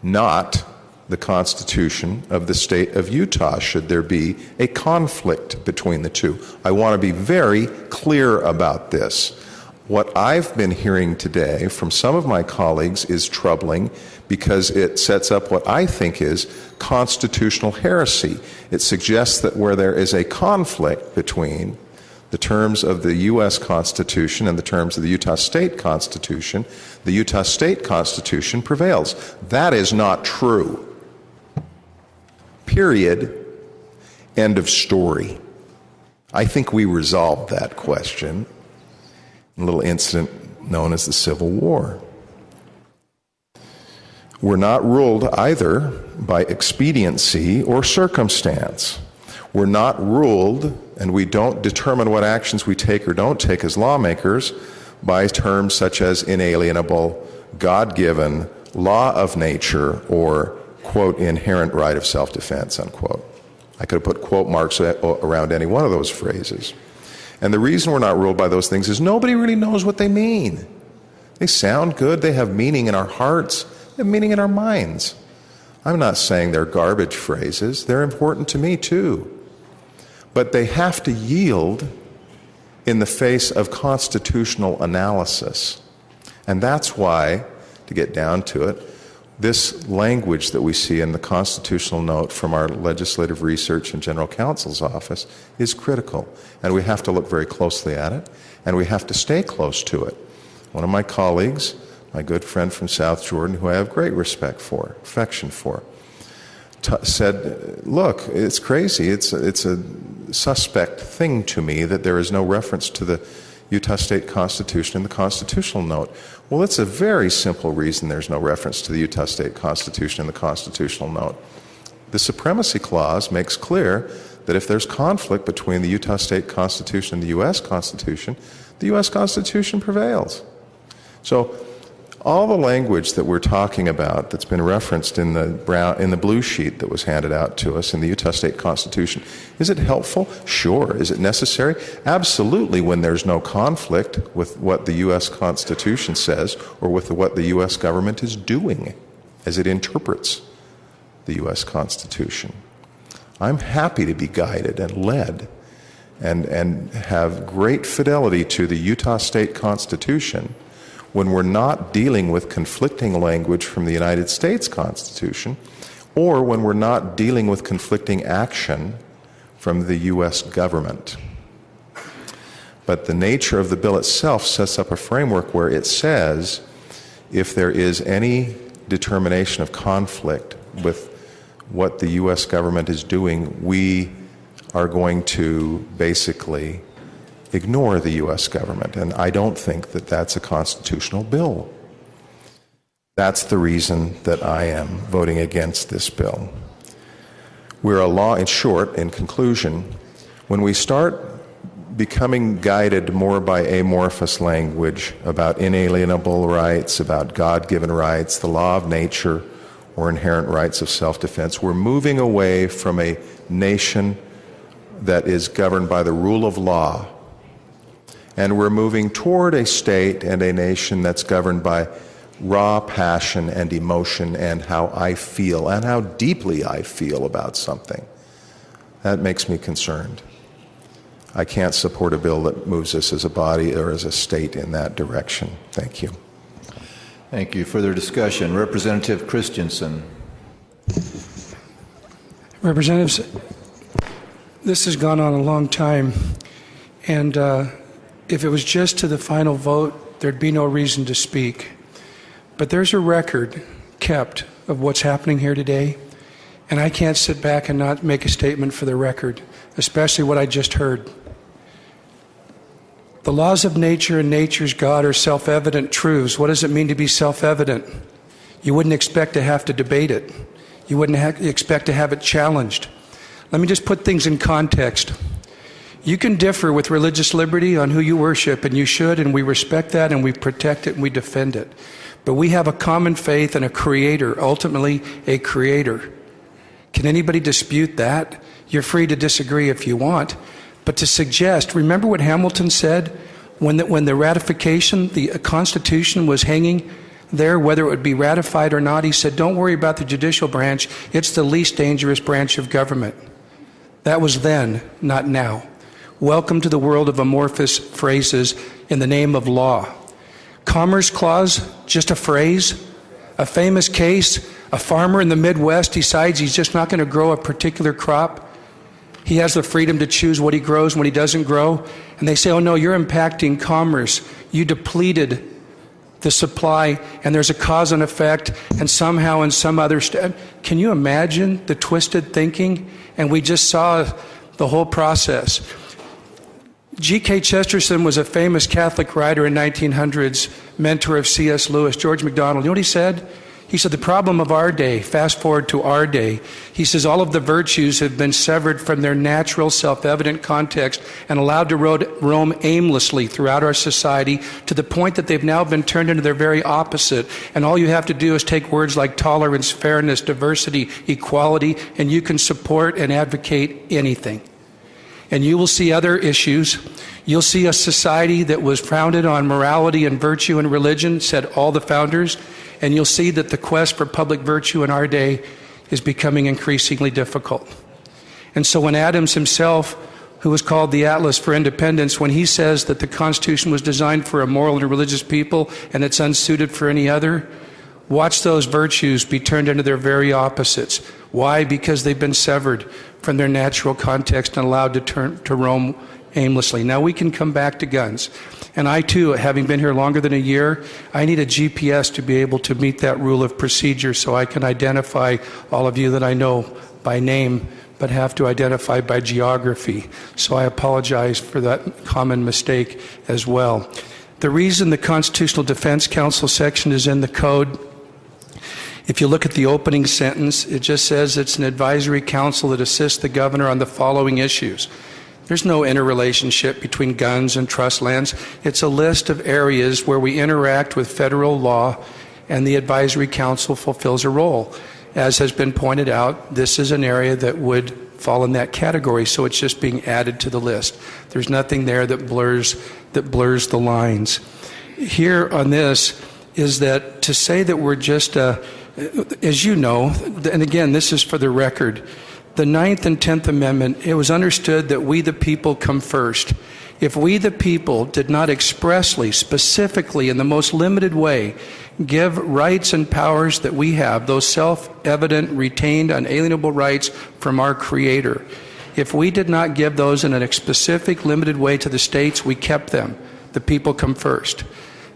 not the Constitution of the state of Utah, should there be a conflict between the two. I want to be very clear about this. What I've been hearing today from some of my colleagues is troubling because it sets up what I think is constitutional heresy. It suggests that where there is a conflict between the terms of the U.S. Constitution and the terms of the Utah State Constitution, the Utah State Constitution prevails. That is not true. Period. End of story. I think we resolved that question in a little incident known as the Civil War. We're not ruled either by expediency or circumstance. We're not ruled, and we don't determine what actions we take or don't take as lawmakers by terms such as inalienable, God-given, law of nature, or, quote, inherent right of self-defense, unquote. I could have put quote marks around any one of those phrases. And the reason we're not ruled by those things is nobody really knows what they mean. They sound good, they have meaning in our hearts, they have meaning in our minds. I'm not saying they're garbage phrases, they're important to me too. But they have to yield in the face of constitutional analysis. And that's why, to get down to it, This language that we see in the constitutional note from our Legislative Research and General Counsel's office is critical, and we have to look very closely at it, and we have to stay close to it. One of my colleagues, my good friend from South Jordan, who I have great respect for, affection for, said, look, it's crazy, it's a suspect thing to me that there is no reference to the Utah State Constitution in the constitutional note. Well, it's a very simple reason there's no reference to the Utah State Constitution in the constitutional note. The Supremacy Clause makes clear that if there's conflict between the Utah State Constitution and the U.S. Constitution prevails. So all the language that we're talking about that's been referenced in the blue sheet that was handed out to us in the Utah State Constitution, is it helpful? Sure. Is it necessary? Absolutely, when there's no conflict with what the U.S. Constitution says or with what the U.S. government is doing as it interprets the U.S. Constitution. I'm happy to be guided and led and have great fidelity to the Utah State Constitution when we're not dealing with conflicting language from the United States Constitution, or when we're not dealing with conflicting action from the U.S. government. But the nature of the bill itself sets up a framework where it says if there is any determination of conflict with what the U.S. government is doing, we are going to basically ignore the U.S. government, and I don't think that that's a constitutional bill. That's the reason that I am voting against this bill. We're a law, in short, in conclusion, when we start becoming guided more by amorphous language about inalienable rights, about God-given rights, the law of nature, or inherent rights of self-defense, we're moving away from a nation that is governed by the rule of law, and we're moving toward a state and a nation that's governed by raw passion and emotion and how I feel and how deeply I feel about something. That makes me concerned. I can't support a bill that moves us as a body or as a state in that direction. Thank you. Thank you. Further discussion. Representative Christensen. Representatives, this has gone on a long time, and if it was just to the final vote, there'd be no reason to speak. But there's a record kept of what's happening here today, and I can't sit back and not make a statement for the record, especially what I just heard. The laws of nature and nature's God are self-evident truths. What does it mean to be self-evident? You wouldn't expect to have to debate it. You wouldn't expect to have it challenged. Let me just put things in context. You can differ with religious liberty on who you worship, and you should, and we respect that, and we protect it, and we defend it. But we have a common faith and a creator, ultimately a creator. Can anybody dispute that? You're free to disagree if you want. But to suggest, remember what Hamilton said when the ratification, the Constitution was hanging there, whether it would be ratified or not? He said, don't worry about the judicial branch. It's the least dangerous branch of government. That was then, not now. Welcome to the world of amorphous phrases in the name of law. Commerce Clause, just a phrase. A famous case, a farmer in the Midwest decides he's just not going to grow a particular crop. He has the freedom to choose what he grows and what he doesn't grow. And they say, oh no, you're impacting commerce. You depleted the supply, and there's a cause and effect, and somehow in some other can you imagine the twisted thinking? And we just saw the whole process. G.K. Chesterton was a famous Catholic writer in 1900s, mentor of C.S. Lewis, George MacDonald. You know what he said? He said, the problem of our day, fast forward to our day, he says all of the virtues have been severed from their natural, self-evident context and allowed to roam aimlessly throughout our society to the point that they've now been turned into their very opposite. And all you have to do is take words like tolerance, fairness, diversity, equality, and you can support and advocate anything. And you will see other issues. You'll see a society that was founded on morality and virtue and religion, said all the founders, and you'll see that the quest for public virtue in our day is becoming increasingly difficult. And so when Adams himself, who was called the Atlas for Independence, when he says that the Constitution was designed for a moral and religious people and it's unsuited for any other, Watch those virtues be turned into their very opposites. Why? Because they've been severed from their natural context and allowed to roam aimlessly. Now we can come back to guns. And I too, having been here longer than a year, I need a GPS to be able to meet that rule of procedure so I can identify all of you that I know by name but have to identify by geography. So I apologize for that common mistake as well. The reason the Constitutional Defense Council section is in the code, if you look at the opening sentence, it just says it's an advisory council that assists the governor on the following issues. There's no interrelationship between guns and trust lands. It's a list of areas where we interact with federal law, and the advisory council fulfills a role. As has been pointed out, this is an area that would fall in that category, so it's just being added to the list. There's nothing there that blurs the lines. Here on this is that to say that we're just, as you know, and again, this is for the record, the 9th and 10th Amendment, it was understood that we the people come first. If we the people did not expressly, specifically, in the most limited way, give rights and powers that we have, those self-evident, retained, unalienable rights from our Creator, if we did not give those in a specific, limited way to the states, we kept them. The people come first.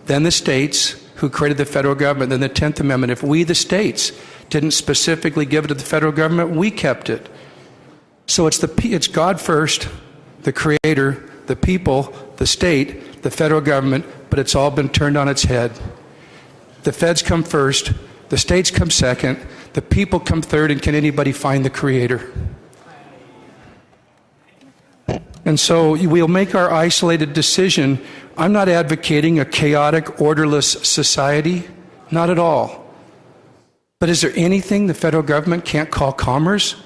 Then the states, who created the federal government, then the 10th Amendment. If we, the states, didn't specifically give it to the federal government, we kept it. So it's God first, the Creator, the people, the state, the federal government, but it's all been turned on its head. The feds come first, the states come second, the people come third, and can anybody find the Creator? And so we'll make our isolated decision. I'm not advocating a chaotic, orderless society, not at all. But is there anything the federal government can't call commerce?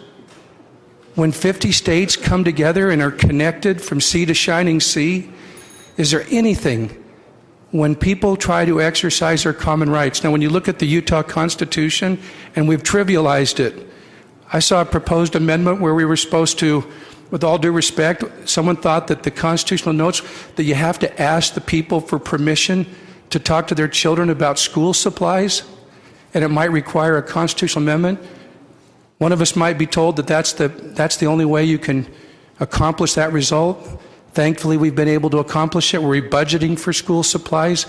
When 50 states come together and are connected from sea to shining sea, is there anything when people try to exercise their common rights? Now, when you look at the Utah Constitution, and we've trivialized it, I saw a proposed amendment where we were supposed to, with all due respect, someone thought that the constitutional notes, that you have to ask the people for permission to talk to their children about school supplies, and it might require a constitutional amendment. One of us might be told that that's the only way you can accomplish that result. Thankfully, we've been able to accomplish it. We're budgeting for school supplies.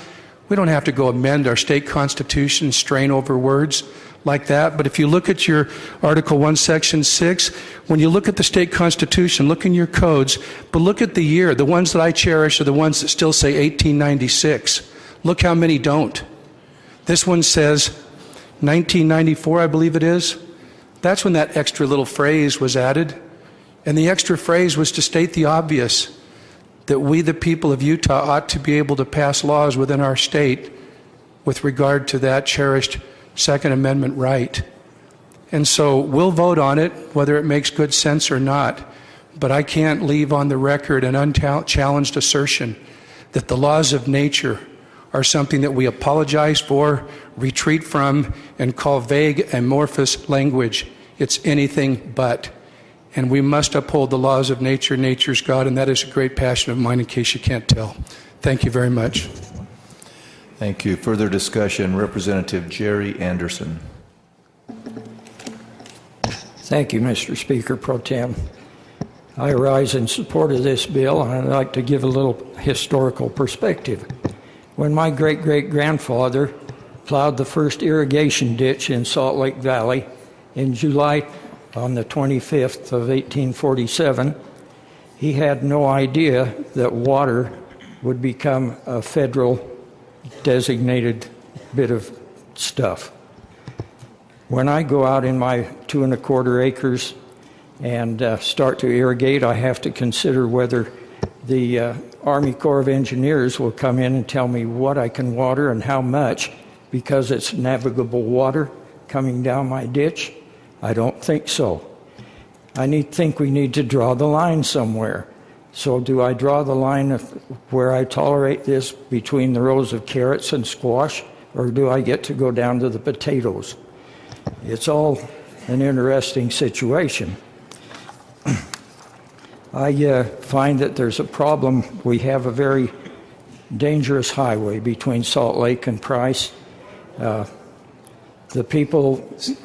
We don't have to go amend our state constitution, strain over words like that. But if you look at your Article 1, Section 6, when you look at the state constitution, look in your codes, but look at the year. The ones that I cherish are the ones that still say 1896. Look how many don't. This one says 1994, I believe it is. That's when that extra little phrase was added. And the extra phrase was to state the obvious, that we, the people of Utah, ought to be able to pass laws within our state with regard to that cherished Second Amendment right. And so we'll vote on it, whether it makes good sense or not. But I can't leave on the record an unchallenged assertion that the laws of nature are something that we apologize for, retreat from, and call vague, amorphous language. It's anything but. And we must uphold the laws of nature. Nature's God, and that is a great passion of mine, in case you can't tell. Thank you very much. Thank you. Further discussion, Representative Jerry Anderson. Thank you, Mr. Speaker Pro Tem. I rise in support of this bill, and I'd like to give a little historical perspective. When my great-great-grandfather plowed the first irrigation ditch in Salt Lake Valley in July on the 25th of 1847, he had no idea that water would become a federal designated bit of stuff. When I go out in my 2 1/4 acres and start to irrigate, I have to consider whether the Army Corps of Engineers will come in and tell me what I can water and how much, because it's navigable water coming down my ditch. I don't think so. I think we need to draw the line somewhere. So do I draw the line of where I tolerate this between the rows of carrots and squash, or do I get to go down to the potatoes? It's all an interesting situation. I find that there's a problem. We have a very dangerous highway between Salt Lake and Price. The people.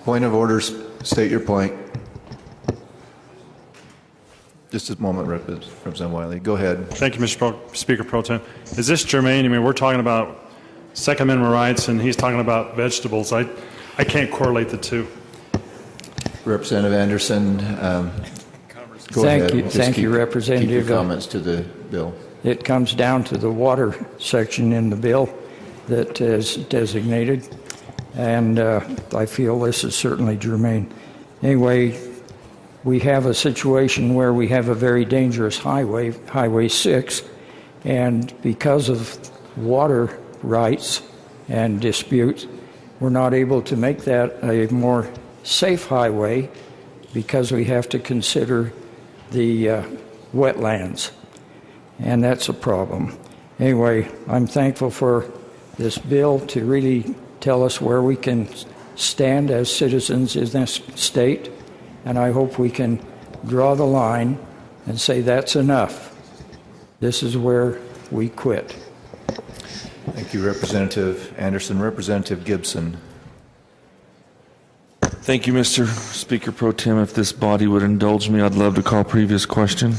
Point of order. State your point. Just a moment, Representative Wiley. Go ahead. Thank you, Mr. Speaker Pro Tem. Is this germane? I mean, we're talking about Second Amendment rights, and he's talking about vegetables. I can't correlate the two. Representative Anderson, go ahead. Thank you, Representative. Keep your comments to the bill. It comes down to the water section in the bill that is designated, and I feel this is certainly germane. Anyway, we have a situation where we have a very dangerous highway, Highway 6, and because of water rights and disputes, we're not able to make that a more safe highway because we have to consider the wetlands, and that's a problem. Anyway, I'm thankful for this bill to really tell us where we can stand as citizens in this state, and I hope we can draw the line and say that's enough. This is where we quit. Thank you, Representative Anderson. Representative Gibson. Thank you, Mr. Speaker Pro Tem. If this body would indulge me, I'd love to call previous question.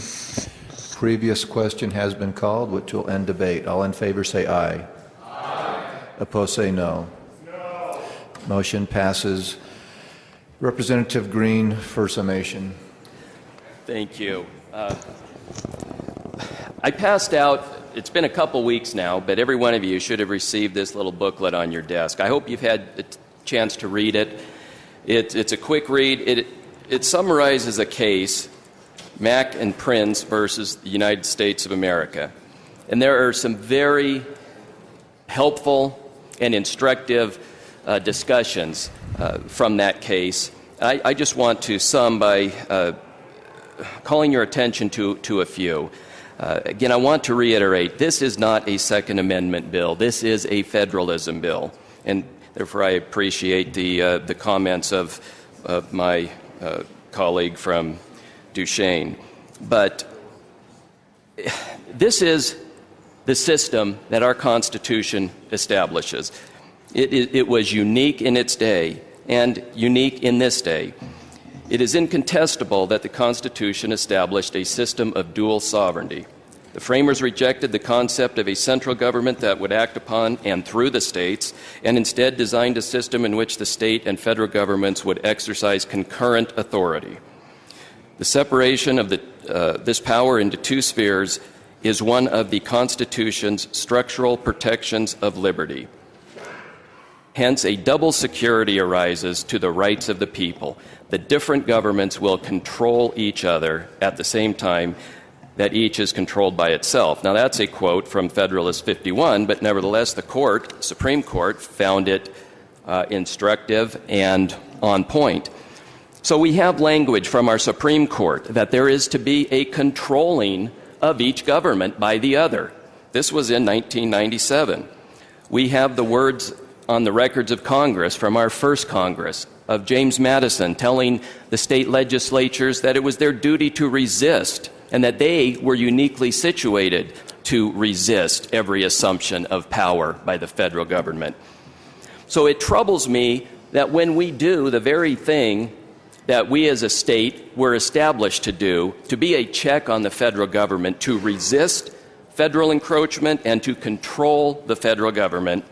Previous question has been called, which will end debate. All in favor say aye. Aye. Opposed say no. No. Motion passes. Representative Green for summation. Thank you. I passed out, it's been a couple weeks now, but every one of you should have received this little booklet on your desk. I hope you've had a chance to read it. It's a quick read. It summarizes a case, Mack and Prince versus the United States of America. And there are some very helpful and instructive discussions from that case. I just want to sum by calling your attention to a few. Again, I want to reiterate, this is not a Second Amendment bill. This is a federalism bill. And therefore, I appreciate the comments of my colleague from Duchesne. But this is the system that our Constitution establishes. It was unique in its day and unique in this day. It is incontestable that the Constitution established a system of dual sovereignty. The framers rejected the concept of a central government that would act upon and through the states, and instead designed a system in which the state and federal governments would exercise concurrent authority. The separation of this power into two spheres is one of the Constitution's structural protections of liberty. Hence, a double security arises to the rights of the people. The different governments will control each other at the same time that each is controlled by itself. Now, that's a quote from Federalist 51, but nevertheless, the Supreme Court, found it instructive and on point. So we have language from our Supreme Court that there is to be a controlling of each government by the other. This was in 1997. We have the words on the records of Congress from our first Congress of James Madison telling the state legislatures that it was their duty to resist and that they were uniquely situated to resist every assumption of power by the federal government. So it troubles me that when we do the very thing that we as a state were established to do, to be a check on the federal government, to resist federal encroachment and to control the federal government,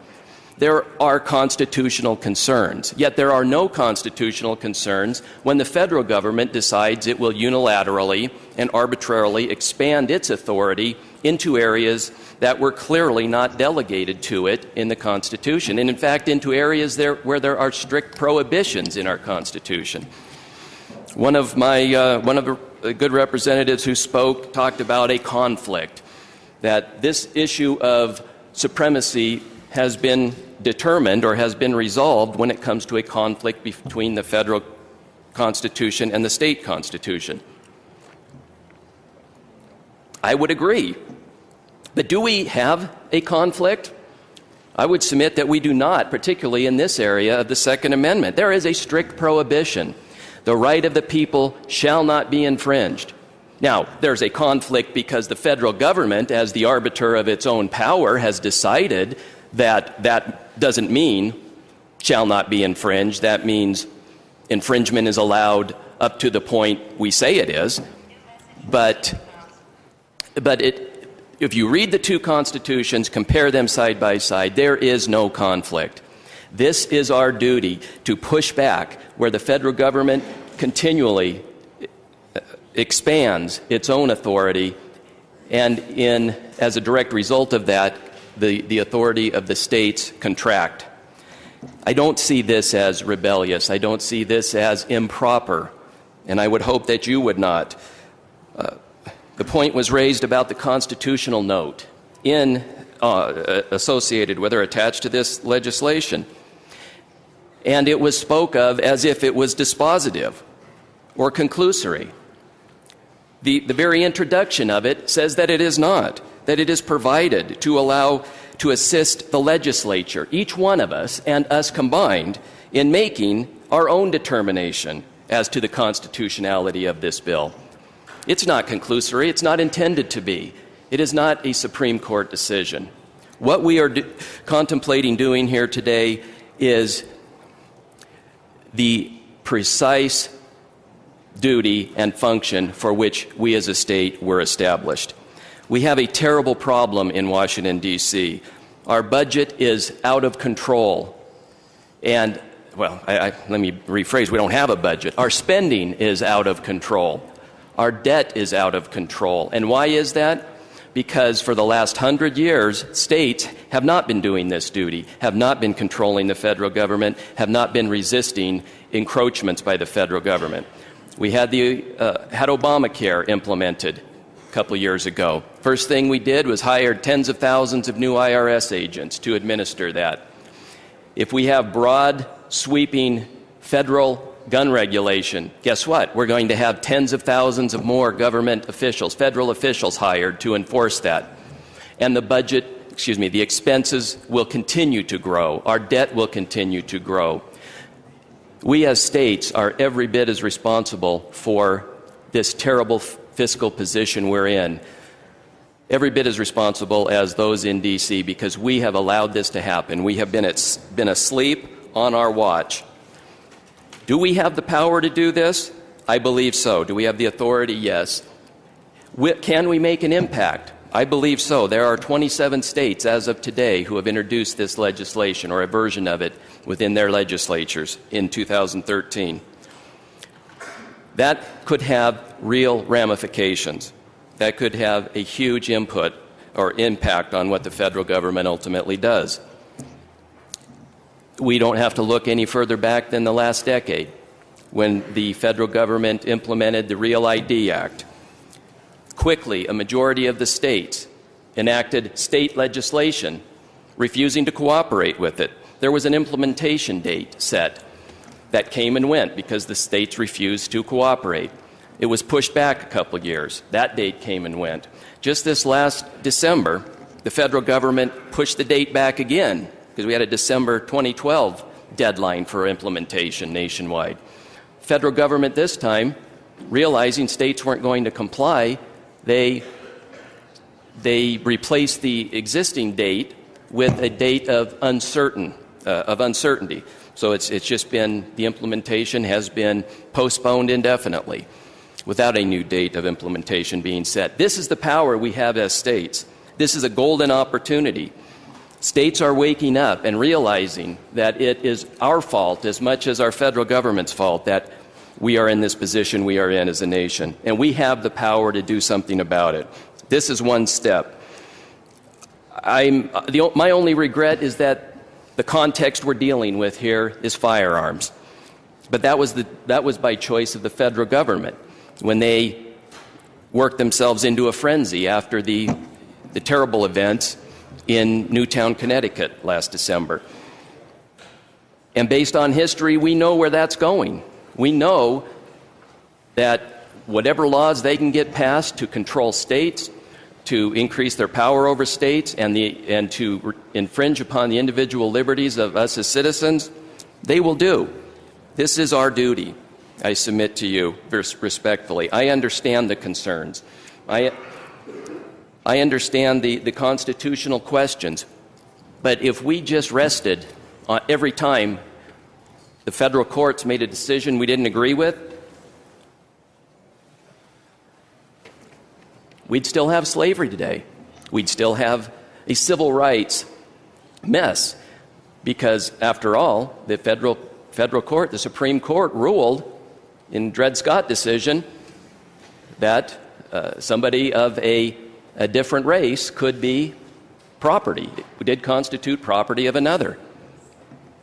there are constitutional concerns. Yet there are no constitutional concerns when the federal government decides it will unilaterally and arbitrarily expand its authority into areas that were clearly not delegated to it in the Constitution, and in fact into areas where there are strict prohibitions in our Constitution. One of the good representatives who spoke talked about a conflict, that this issue of supremacy has been determined or has been resolved when it comes to a conflict between the federal Constitution and the state Constitution. I would agree. But do we have a conflict? I would submit that we do not, particularly in this area of the Second Amendment. There is a strict prohibition. The right of the people shall not be infringed. Now, there's a conflict because the federal government, as the arbiter of its own power, has decided that that doesn't mean shall not be infringed. That means infringement is allowed up to the point we say it is. But if you read the two constitutions, compare them side by side, there is no conflict. This is our duty to push back where the federal government continually expands its own authority, and as a direct result of that, the authority of the states contract. I don't see this as rebellious. I don't see this as improper, and I would hope that you would not. The point was raised about the constitutional note associated with or attached to this legislation, and it was spoke of as if it was dispositive or conclusory. The very introduction of it says that it is not, that it is provided to assist the legislature, each one of us and us combined, in making our own determination as to the constitutionality of this bill. It's not conclusory. It's not intended to be. It is not a Supreme Court decision. What we are contemplating doing here today is the precise duty and function for which we as a state were established. We have a terrible problem in Washington, D.C. Our budget is out of control. And, well, let me rephrase. We don't have a budget. Our spending is out of control. Our debt is out of control. And why is that? Because for the last 100 years, states have not been doing this duty, have not been controlling the federal government, have not been resisting encroachments by the federal government. We had Obamacare implemented a couple of years ago. First thing we did was hire tens of thousands of new IRS agents to administer that. If we have broad, sweeping federal gun regulation, guess what? We're going to have tens of thousands of more government officials, federal officials hired to enforce that. And the expenses will continue to grow. Our debt will continue to grow. We as states are every bit as responsible for this terrible fiscal position we're in, every bit as responsible as those in D.C., because we have allowed this to happen. We have been asleep on our watch. Do we have the power to do this? I believe so. Do we have the authority? Yes. Can we make an impact? I believe so. There are 27 states as of today who have introduced this legislation or a version of it within their legislatures in 2013. That could have real ramifications. That could have a huge input or impact on what the federal government ultimately does. We don't have to look any further back than the last decade when the federal government implemented the REAL ID Act. Quickly, a majority of the states enacted state legislation refusing to cooperate with it. There was an implementation date set that came and went because the states refused to cooperate. It was pushed back a couple of years. That date came and went. Just this last December, the federal government pushed the date back again because we had a December 2012 deadline for implementation nationwide. Federal government this time, realizing states weren't going to comply, they replaced the existing date with a date of uncertainty. So it's just been, the implementation has been postponed indefinitely without a new date of implementation being set. This is the power we have as states. This is a golden opportunity. States are waking up and realizing that it is our fault as much as our federal government's fault that we are in this position we are in as a nation. And we have the power to do something about it. This is one step. My only regret is that the context we're dealing with here is firearms. But that was by choice of the federal government when they worked themselves into a frenzy after the terrible events in Newtown, Connecticut last December. And based on history, we know where that's going. We know that whatever laws they can get passed to control states, to increase their power over states, and to infringe upon the individual liberties of us as citizens, they will do. This is our duty, I submit to you respectfully. I understand the concerns. I understand the constitutional questions. But if we just rested every time the federal courts made a decision we didn't agree with, we'd still have slavery today. We'd still have a civil rights mess because, after all, the federal court, the Supreme Court, ruled in Dred Scott decision that somebody of a different race could be property. It did constitute property of another.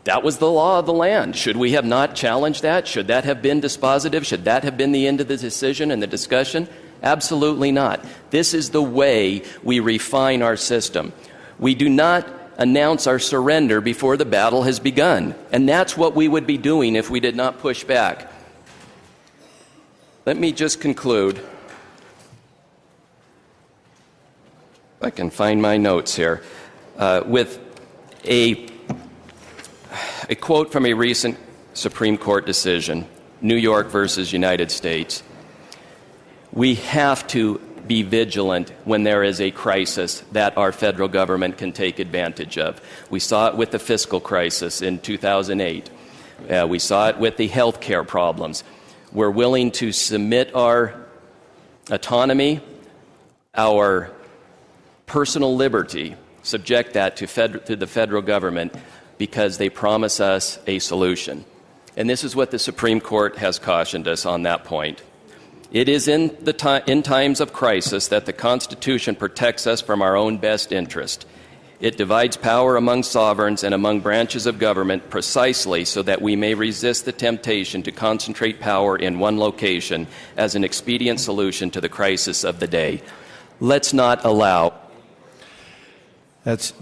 That was the law of the land. Should we have not challenged that? Should that have been dispositive? Should that have been the end of the decision and the discussion? Absolutely not. This is the way we refine our system. We do not announce our surrender before the battle has begun. And that's what we would be doing if we did not push back. Let me just conclude. If I can find my notes here, with a quote from a recent Supreme Court decision, New York versus United States. We have to be vigilant when there is a crisis that our federal government can take advantage of. We saw it with the fiscal crisis in 2008. We saw it with the health care problems. We're willing to submit our autonomy, our personal liberty, subject that to the federal government because they promise us a solution. And this is what the Supreme Court has cautioned us on that point. It is in times of crisis that the Constitution protects us from our own best interest. It divides power among sovereigns and among branches of government precisely so that we may resist the temptation to concentrate power in one location as an expedient solution to the crisis of the day. Let's not allow. That's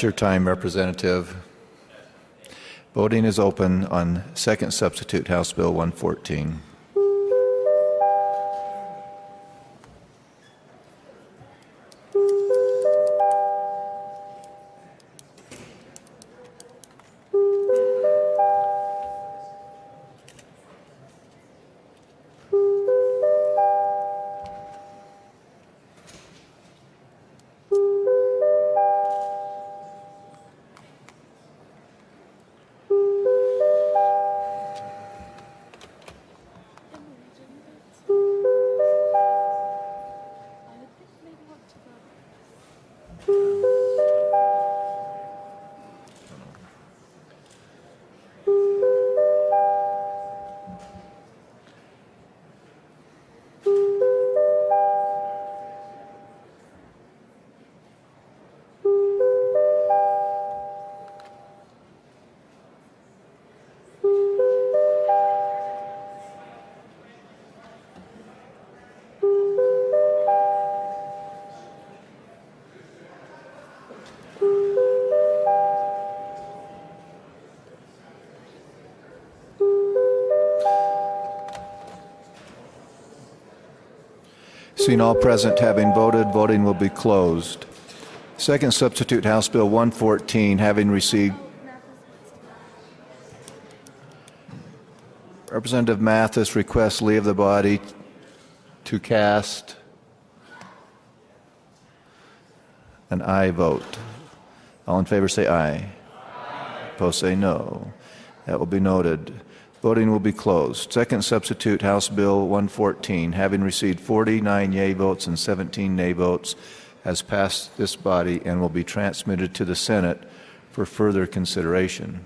your time, Representative. Voting is open on second substitute House Bill 114. Seeing all present having voted, voting will be closed. Second substitute House Bill 114 having received. Representative Mathis requests leave of the body to cast an aye vote. All in favor say aye. Aye. Opposed say no. That will be noted. Voting will be closed. Second substitute House Bill 114, having received 49 yea votes and 17 nay votes, has passed this body and will be transmitted to the Senate for further consideration.